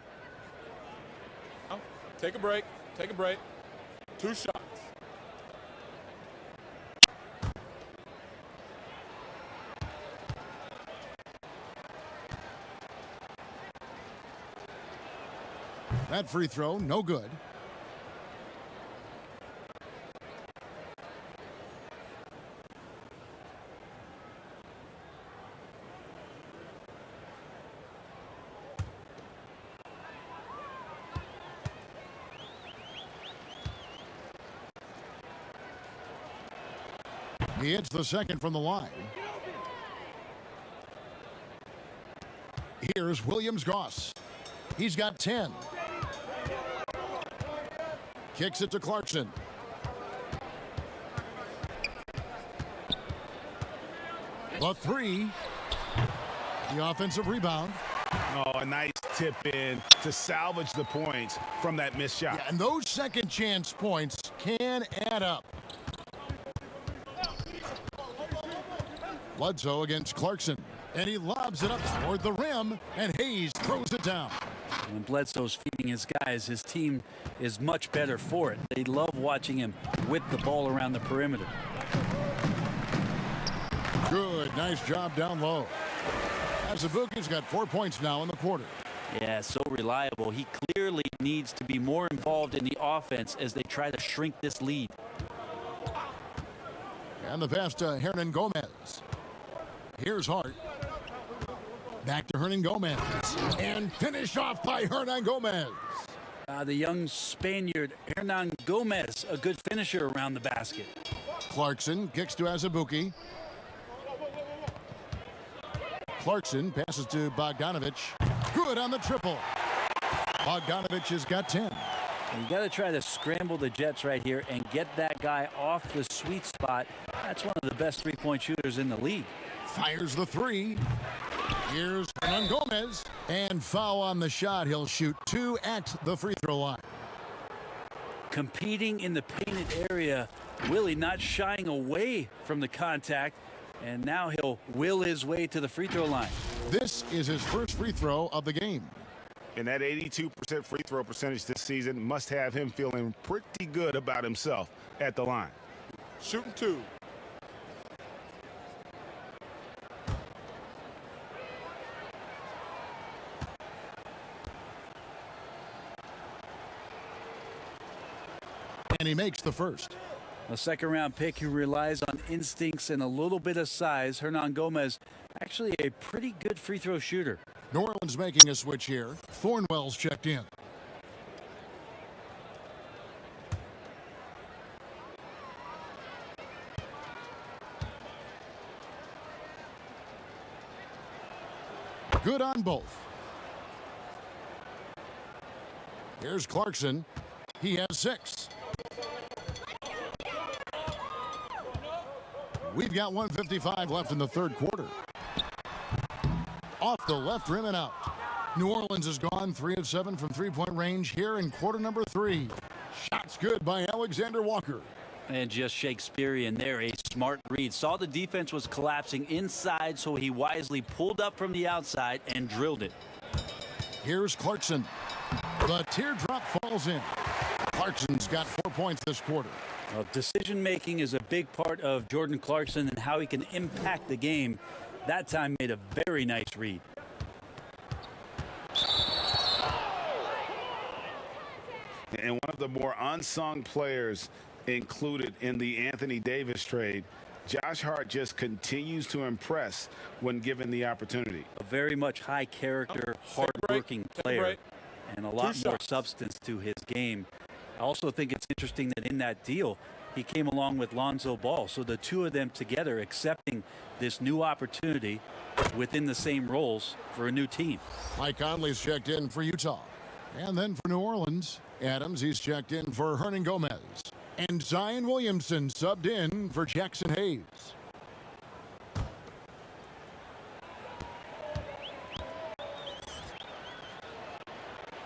Take a break. Take a break. 2 shots. That free throw, no good. He hits the second from the line. Here's Williams-Goss. He's got 10. Kicks it to Clarkson. The 3. The offensive rebound. Oh, a nice tip in to salvage the points from that missed shot. Yeah, and those second chance points can add up. Bledsoe against Clarkson. And he lobs it up toward the rim, and Hayes throws it down. When Bledsoe's feeding his guys, his team is much better for it. They love watching him whip the ball around the perimeter. Good, nice job down low. Azubuike's got 4 points now in the quarter. Yeah, so reliable. He clearly needs to be more involved in the offense as they try to shrink this lead. And the pass to Hernan Gomez. Here's Hart. Back to Hernan Gomez. And finished off by Hernan Gomez. The young Spaniard, Hernan Gomez, a good finisher around the basket. Clarkson kicks to Azubuike. Clarkson passes to Bogdanovic. Good on the triple. Bogdanovic has got 10. You got to try to scramble the Jets right here and get that guy off the sweet spot. That's one of the best three-point shooters in the league. Fires the 3. Here's Hernan Gomez. And foul on the shot. He'll shoot 2 at the free throw line. Competing in the painted area. Willie not shying away from the contact. And now he'll will his way to the free throw line. This is his first free throw of the game. And that 82% free throw percentage this season must have him feeling pretty good about himself at the line. Shooting 2. And he makes the first. A second-round pick who relies on instincts and a little bit of size, Hernan Gomez, actually a pretty good free throw shooter. New Orleans making a switch here. Thornwell's checked in. Good on both. Here's Clarkson. He has 6. We've got 1:55 left in the third quarter. Off the left rim and out. New Orleans has gone 3 of 7 from three-point range here in quarter number 3. Shots good by Alexander Walker. And just Shakespearean there, a smart read. Saw the defense was collapsing inside, so he wisely pulled up from the outside and drilled it. Here's Clarkson. The teardrop falls in. Clarkson's got 4 points this quarter. Well, decision-making is a big part of Jordan Clarkson and how he can impact the game. That time made a very nice read. And one of the more unsung players included in the Anthony Davis trade, Josh Hart just continues to impress when given the opportunity. A very much high-character, hard-working player, and a lot more substance to his game. I also think it's interesting that in that deal, he came along with Lonzo Ball. So the two of them together accepting this new opportunity within the same roles for a new team. Mike Conley's checked in for Utah. And then for New Orleans, Adams, he's checked in for Hernan Gomez. And Zion Williamson subbed in for Jackson Hayes.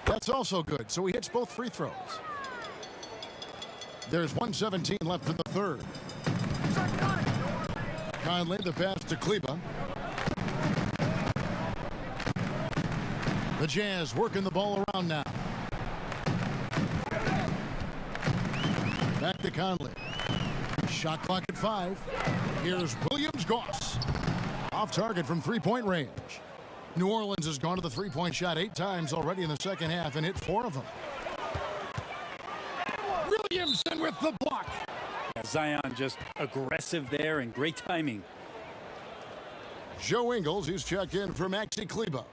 That's also good, so he hits both free throws. There's 1:17 left in the third. Conley, the pass to Kleba. The Jazz working the ball around now. Back to Conley. Shot clock at 5. Here's Williams-Goss. Off target from three-point range. New Orleans has gone to the three-point shot 8 times already in the second half and hit 4 of them. Williamson with the block. Zion just aggressive there and great timing. Joe Ingles, he's checked in for Maxi Kleba.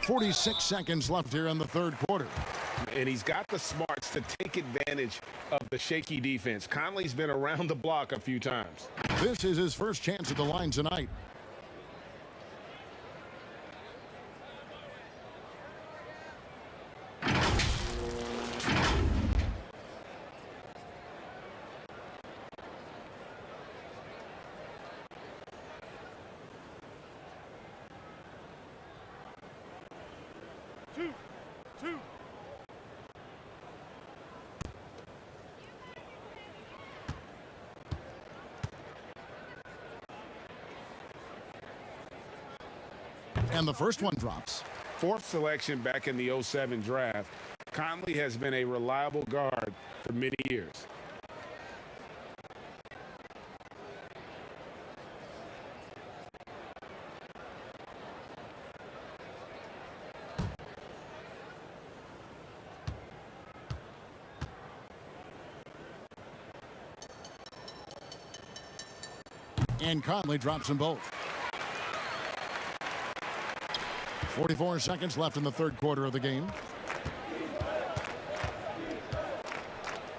.46 seconds left here in the third quarter. And he's got the smarts to take advantage of the shaky defense. Conley's been around the block a few times. This is his first chance at the line tonight. Two. And the first one drops. 4th selection back in the 07 draft, Conley has been a reliable guard for many years. And Conley drops them both. 44 seconds left in the third quarter of the game.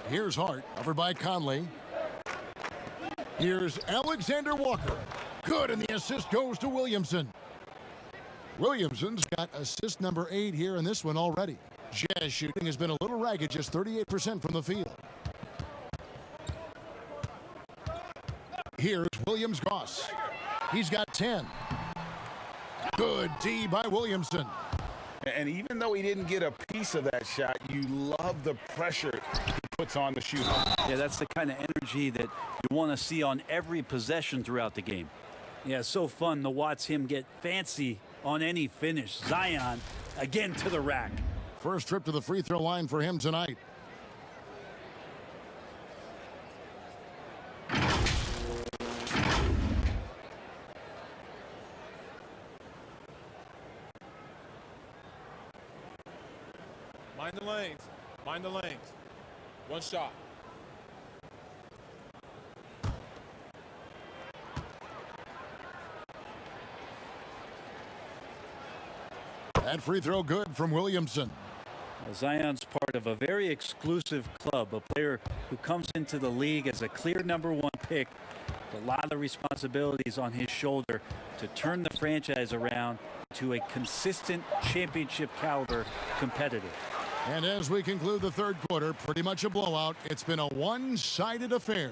Here's Hart, over by Conley. Here's Alexander Walker. Good, and the assist goes to Williamson. Williamson's got assist number 8 here in this one already. Jazz shooting has been a little ragged, just 38% from the field. Here's Williams-Goss. He's got 10. Good D by Williamson. And even though he didn't get a piece of that shot, you love the pressure he puts on the shooter. Yeah, that's the kind of energy that you want to see on every possession throughout the game. Yeah, it's so fun to watch him get fancy on any finish. Zion, again to the rack. First trip to the free throw line for him tonight. Mind the lanes. Mind the lanes. One shot. That free throw good from Williamson. Zion's part of a very exclusive club, a player who comes into the league as a clear #1 pick. A lot of responsibilities on his shoulder to turn the franchise around to a consistent championship caliber competitor. And as we conclude the third quarter, pretty much a blowout. It's been a one-sided affair.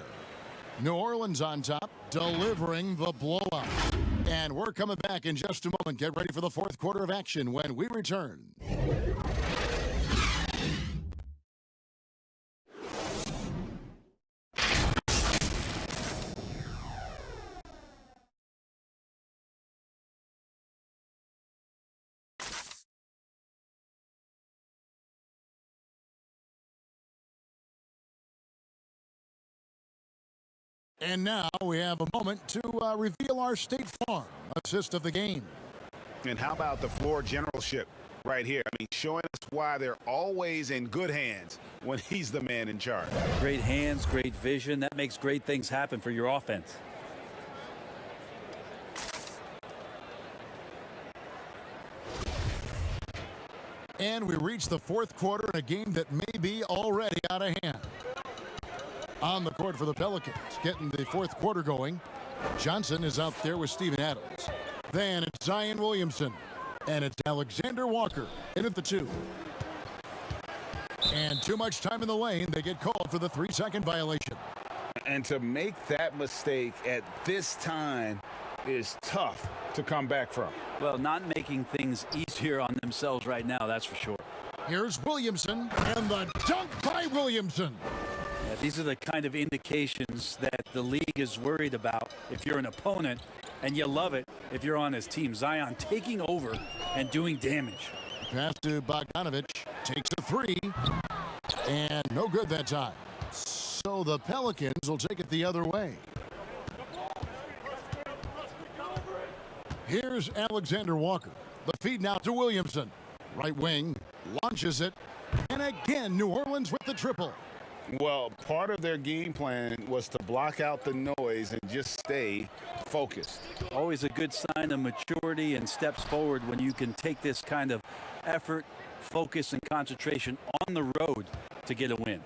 New Orleans on top, delivering the blowout. And we're coming back in just a moment. Get ready for the fourth quarter of action when we return. And now we have a moment to reveal our State Farm assist of the game. And how about the floor generalship right here? I mean, showing us why they're always in good hands when he's the man in charge. Great hands, great vision. That makes great things happen for your offense. And we reach the fourth quarter in a game that may be already out of hand. On the court for the Pelicans, getting the fourth quarter going. Johnson is out there with Steven Adams. Then it's Zion Williamson. And it's Alexander Walker in at the 2. And too much time in the lane. They get called for the 3-second violation. And to make that mistake at this time is tough to come back from. Well, not making things easier on themselves right now, that's for sure. Here's Williamson, and the dunk by Williamson. Yeah, these are the kind of indications that the league is worried about if you're an opponent, and you love it if you're on his team. Zion taking over and doing damage. Pass to Bogdanovich, takes a 3, and no good that time. So the Pelicans will take it the other way. Here's Alexander Walker. The feed now to Williamson. Right wing, launches it, and again New Orleans with the triple. Well, part of their game plan was to block out the noise and just stay focused. Always a good sign of maturity and steps forward when you can take this kind of effort, focus, and concentration on the road to get a win.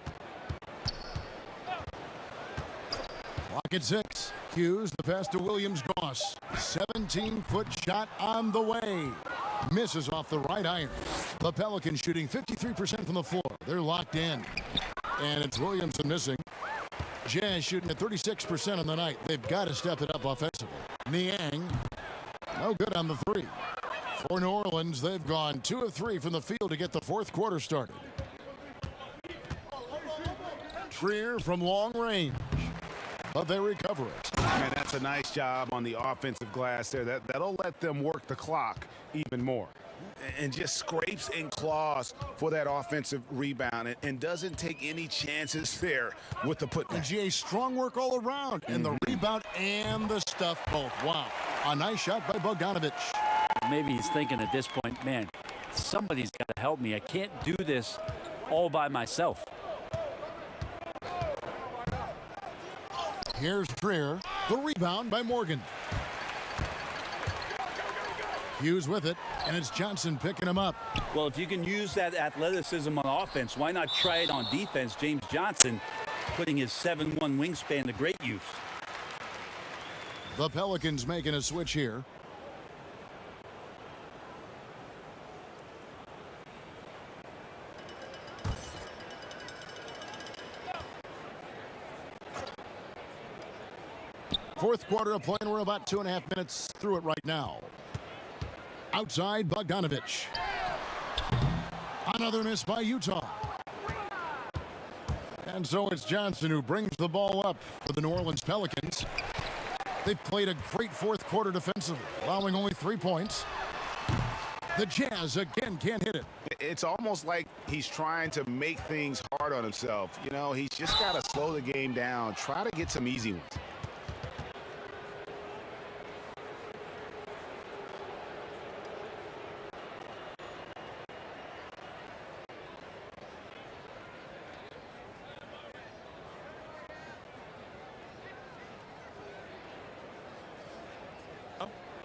Clock at 6. Hughes, the pass to Williams-Goss. 17-foot shot on the way. Misses off the right iron. The Pelicans shooting 53% from the floor. They're locked in. And it's Williamson missing. Jazz shooting at 36% on the night. They've got to step it up offensively. Niang, no good on the 3. For New Orleans, they've gone 2 of 3 from the field to get the fourth quarter started. Trier from long range, but they recover it. Man, that's a nice job on the offensive glass there. That'll let them work the clock even more. And just scrapes and claws for that offensive rebound and doesn't take any chances there with the putback. And GA, strong work all around. And the rebound and the stuff both. Wow. A nice shot by Bogdanovich. Maybe he's thinking at this point, man, somebody's got to help me. I can't do this all by myself. Here's Trier. The rebound by Morgan. Hughes with it, and it's Johnson picking him up. Well, if you can use that athleticism on offense, why not try it on defense? James Johnson putting his 7'1" wingspan to great use. The Pelicans making a switch here. Fourth quarter of play, and we're about 2.5 minutes through it right now. Outside, Bogdanovich. Another miss by Utah. And so it's Johnson who brings the ball up for the New Orleans Pelicans. They've played a great fourth quarter defensively, allowing only 3 points. The Jazz again can't hit it. It's almost like he's trying to make things hard on himself. You know, he's just got to slow the game down, try to get some easy ones.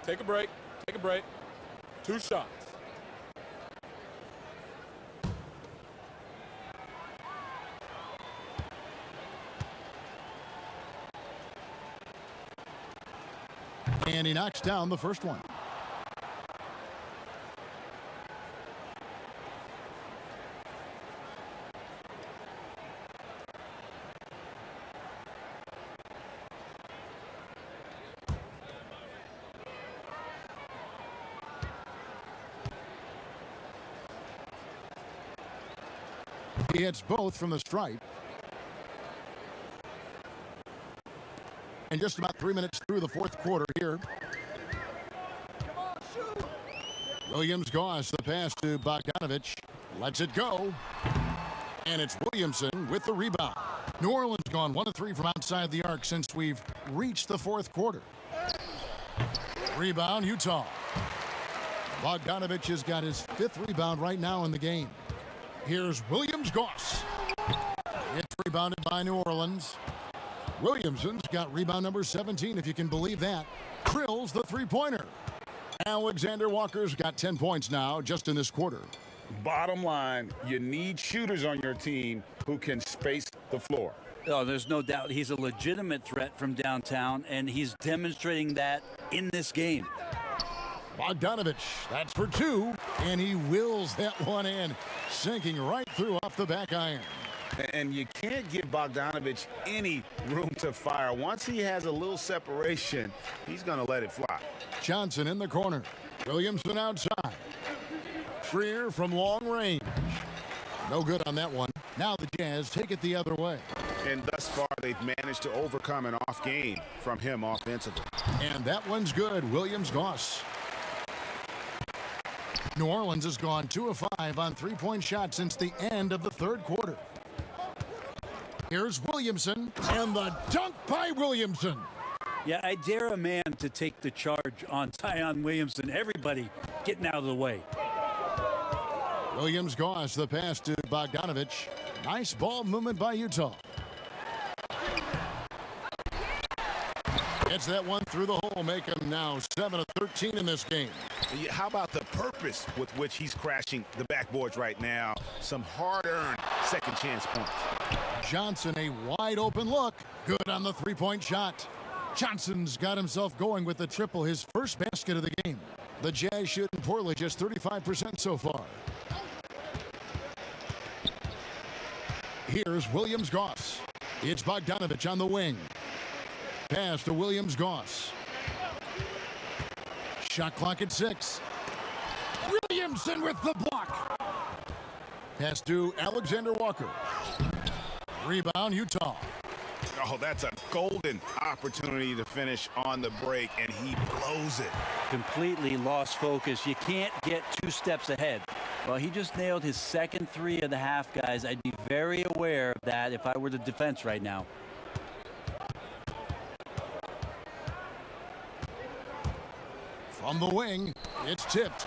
Take a break. Take a break. 2 shots. And he knocks down the first one. He hits both from the stripe. And just about 3 minutes through the fourth quarter here. Williams-Goss, the pass to Bogdanovich. Lets it go. And it's Williamson with the rebound. New Orleans gone 1 of 3 from outside the arc since we've reached the fourth quarter. Rebound, Utah. Bogdanovich has got his 5th rebound right now in the game. Here's Williams-Goss. It's rebounded by New Orleans. Williamson's got rebound number 17, if you can believe that. Drills the three-pointer. Alexander Walker's got 10 points now just in this quarter. Bottom line, you need shooters on your team who can space the floor. Oh, there's no doubt he's a legitimate threat from downtown, and he's demonstrating that in this game. Bogdanovich, that's for 2, and he wills that one in, sinking right through off the back iron. And you can't give Bogdanovich any room to fire. Once he has a little separation, he's going to let it fly. Johnson in the corner. Williamson outside. Freer from long range. No good on that one. Now the Jazz take it the other way. And thus far, they've managed to overcome an off game from him offensively. And that one's good. Williams-Goss. New Orleans has gone 2 of 5 on three-point shots since the end of the third quarter. Here's Williamson, and the dunk by Williamson. Yeah, I dare a man to take the charge on Zion Williamson. Everybody getting out of the way. Williams-Goss, the pass to Bogdanovich. Nice ball movement by Utah. Gets that one through the hole, make him now 7 of 13 in this game. How about the purpose with which he's crashing the backboards right now? Some hard-earned second chance points. Johnson, a wide open look. Good on the three-point shot. Johnson's got himself going with the triple, his first basket of the game. The Jazz shooting poorly, just 35% so far. Here's Williams-Goss. It's Bogdanovich on the wing. Pass to Williams-Goss. Shot clock at 6. Williamson with the block. Pass to Alexander Walker. Rebound, Utah. Oh, that's a golden opportunity to finish on the break, and he blows it. Completely lost focus. You can't get 2 steps ahead. Well, he just nailed his second 3 of the half, guys. I'd be very aware of that if I were the defense right now. From the wing, it's tipped.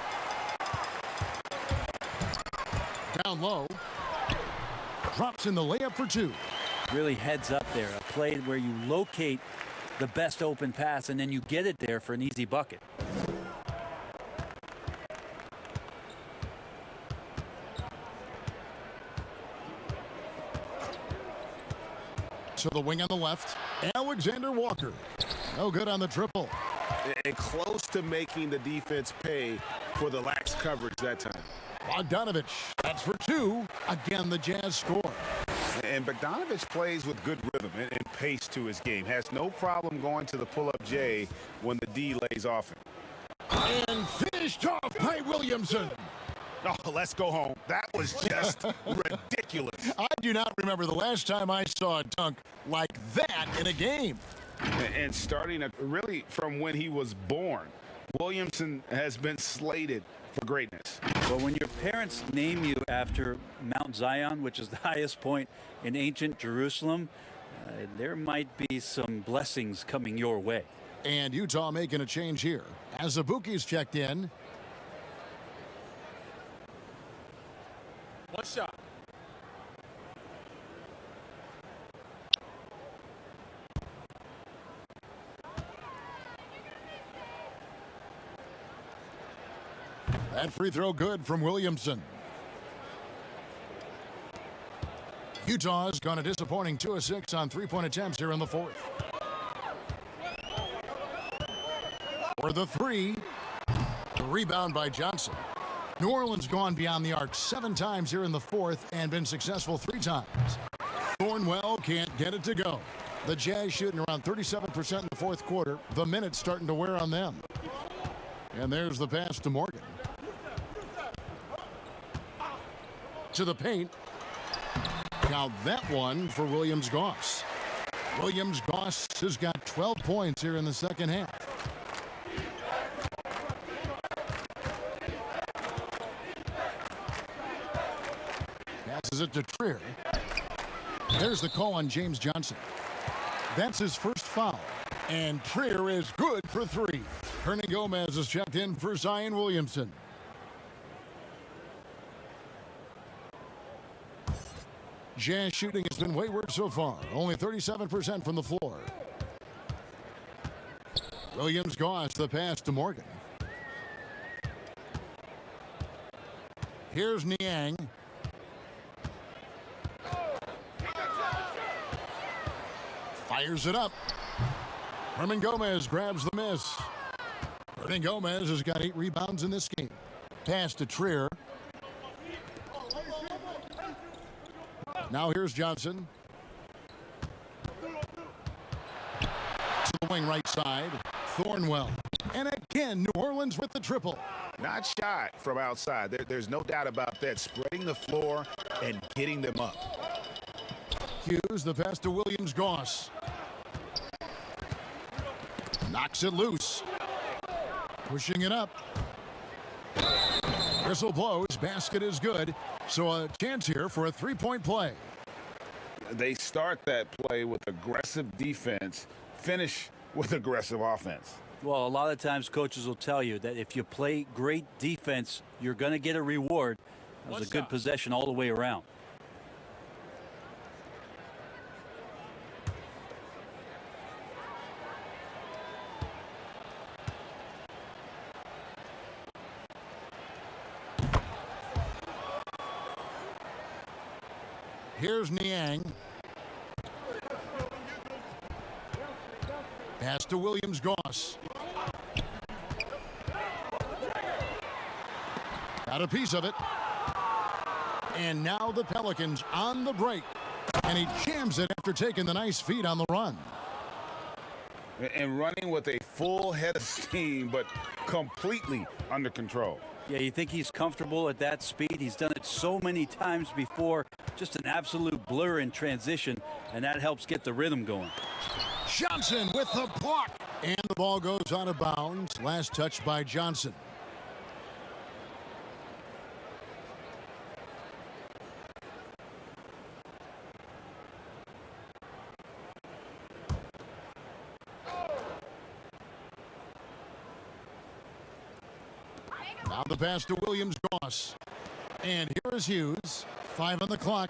Down low. Drops in the layup for 2. Really heads up there. A play where you locate the best open pass and then you get it there for an easy bucket. To the wing on the left, Alexander Walker. No good on the triple. And close to making the defense pay for the lax coverage that time. Bogdanovich, that's for 2. Again, the Jazz score. And Bogdanovich plays with good rhythm and pace to his game. Has no problem going to the pull-up J when the D lays off him. And finished off by Williamson. Oh, let's go home. That was just ridiculous. I do not remember the last time I saw a dunk like that in a game. And starting really from when he was born, Williamson has been slated for greatness. Well, when your parents name you after Mount Zion, which is the highest point in ancient Jerusalem, there might be some blessings coming your way. And Utah making a change here. As Azubuike's checked in. One shot. That free throw good from Williamson. Utah's gone a disappointing 2 of 6 on three-point attempts here in the fourth. For the three, the rebound by Johnson. New Orleans gone beyond the arc 7 times here in the fourth and been successful 3 times. Thornwell can't get it to go. The Jazz shooting around 37% in the fourth quarter. The minutes starting to wear on them. And there's the pass to Morgan. To the paint. Now that one for Williams-Goss. Williams-Goss has got 12 points here in the second half. Passes it to Trier. There's the call on James Johnson. That's his first foul. And Trier is good for 3. Hernangomez is checked in for Zion Williamson. Jazz shooting has been wayward so far. Only 37% from the floor. Williams-Goss the pass to Morgan. Here's Niang. Fires it up. Hernangomez grabs the miss. Hernangomez has got 8 rebounds in this game. Pass to Trier. Now here's Johnson. To the wing right side. Thornwell. And again, New Orleans with the triple. Not shy from outside. There's no doubt about that. Spreading the floor and getting them up. Hughes, the pass to Williams-Goss. Knocks it loose. Pushing it up. Whistle blows. Basket is good. So a chance here for a 3-point play. They start that play with aggressive defense, finish with aggressive offense. Well, a lot of times coaches will tell you that if you play great defense, you're going to get a reward. It was a good possession all the way around. Here's Niang. Pass to Williams-Goss. Got a piece of it. And now the Pelicans on the break. And he jams it after taking the nice feed on the run. And running with a full head of steam, but completely under control. Yeah, you think he's comfortable at that speed? He's done it so many times before. Just an absolute blur in transition, and that helps get the rhythm going. Johnson with the block. And the ball goes out of bounds. Last touch by Johnson. Now the pass to Williams-Goss. And here is Hughes. 5 on the clock.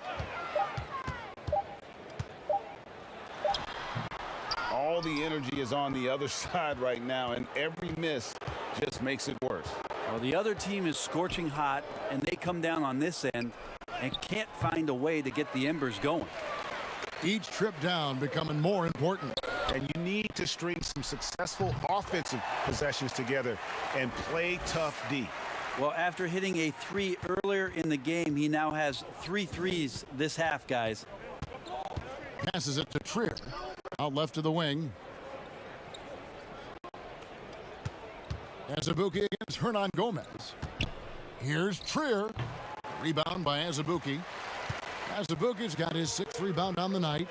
All the energy is on the other side right now, and every miss just makes it worse. Well, the other team is scorching hot, and they come down on this end and can't find a way to get the embers going. Each trip down becoming more important. And you need to string some successful offensive possessions together and play tough D. Well, after hitting a 3 earlier in the game, he now has 3 threes this half, guys. Passes it to Trier. Out left to the wing. Azubuike against Hernan Gomez. Here's Trier. Rebound by Azubuike. Azubuike's got his 6th rebound on the night.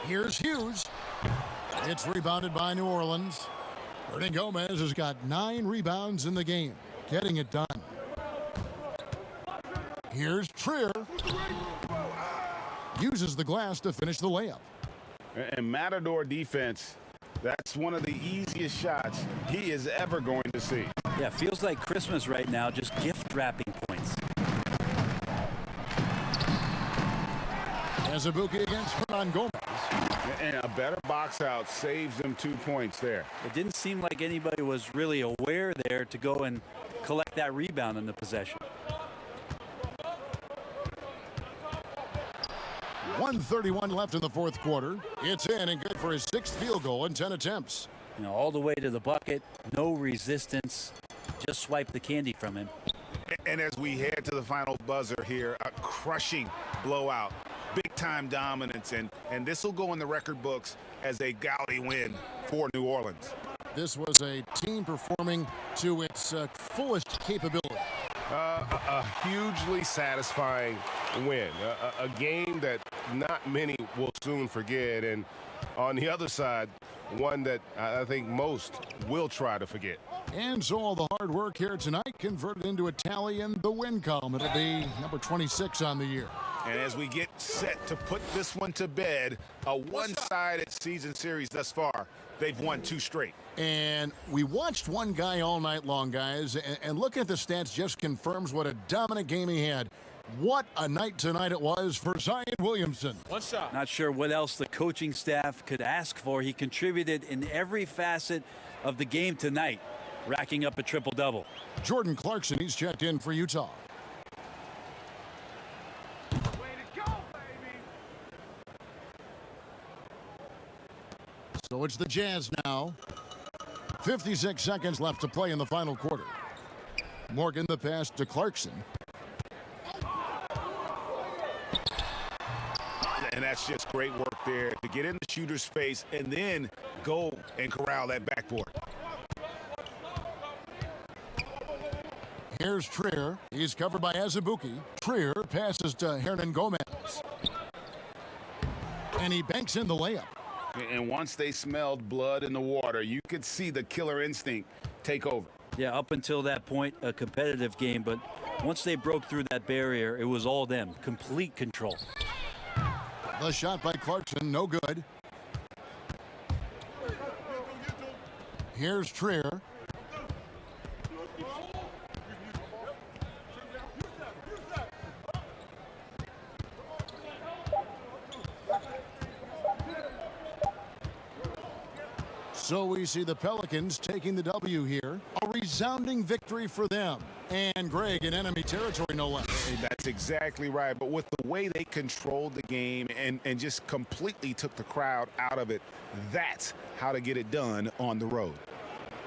Here's Hughes. It's rebounded by New Orleans. Hernan Gomez has got 9 rebounds in the game, getting it done. Here's Trier. Uses the glass to finish the layup. And Matador defense, that's one of the easiest shots he is ever going to see. Yeah, feels like Christmas right now, just gift wrapping points. Azubuike against Hernan Gomez. And a better box out saves them 2 points there. It didn't seem like anybody was really aware there to go and collect that rebound in the possession. 1:31 left in the 4th quarter. It's in and good for his 6th field goal in 10 attempts. You know, all the way to the bucket, no resistance, just swipe the candy from him. And as we head to the final buzzer here, a crushing blowout, big time dominance, and this will go in the record books as a gaudy win for New Orleans. This was a team performing to its fullest capability. A hugely satisfying win, a game that not many will soon forget, and on the other side, one that I think most will try to forget. And so all the hard work here tonight converted into a tally in the win column. It'll be number 26 on the year. And as we get set to put this one to bed, a one-sided season series thus far, they've won 2 straight. And we watched one guy all night long, guys, and looking at the stats just confirms what a dominant game he had. What a night tonight it was for Zion Williamson. One shot. Not sure what else the coaching staff could ask for. He contributed in every facet of the game tonight, racking up a triple-double. Jordan Clarkson, he's checked in for Utah. So it's the Jazz now. 56 seconds left to play in the final quarter. Morgan the pass to Clarkson. And that's just great work there to get in the shooter's face and then go and corral that backboard. Here's Trier. He's covered by Azubuike. Trier passes to Hernan Gomez. And he banks in the layup. And once they smelled blood in the water, you could see the killer instinct take over. Yeah, up until that point, a competitive game, but once they broke through that barrier, it was all them. Complete control. The shot by Clarkson, no good. Here's Trier. So we see the Pelicans taking the W here. A resounding victory for them. And Greg in enemy territory, no less. That's exactly right. But with the way they controlled the game and just completely took the crowd out of it, that's how to get it done on the road.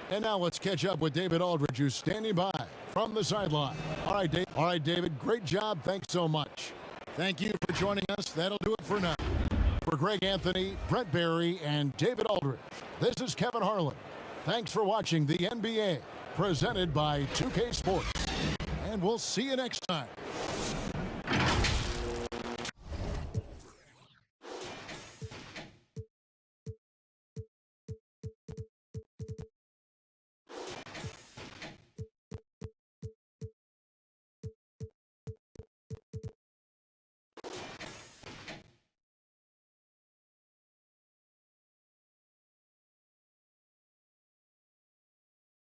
And now let's catch up with David Aldridge, who's standing by from the sideline. All right, David, great job. Thanks so much. Thank you for joining us. That'll do it for now. For Greg Anthony, Brett Barry, and David Aldridge, this is Kevin Harlan. Thanks for watching the NBA, presented by 2K Sports. And we'll see you next time.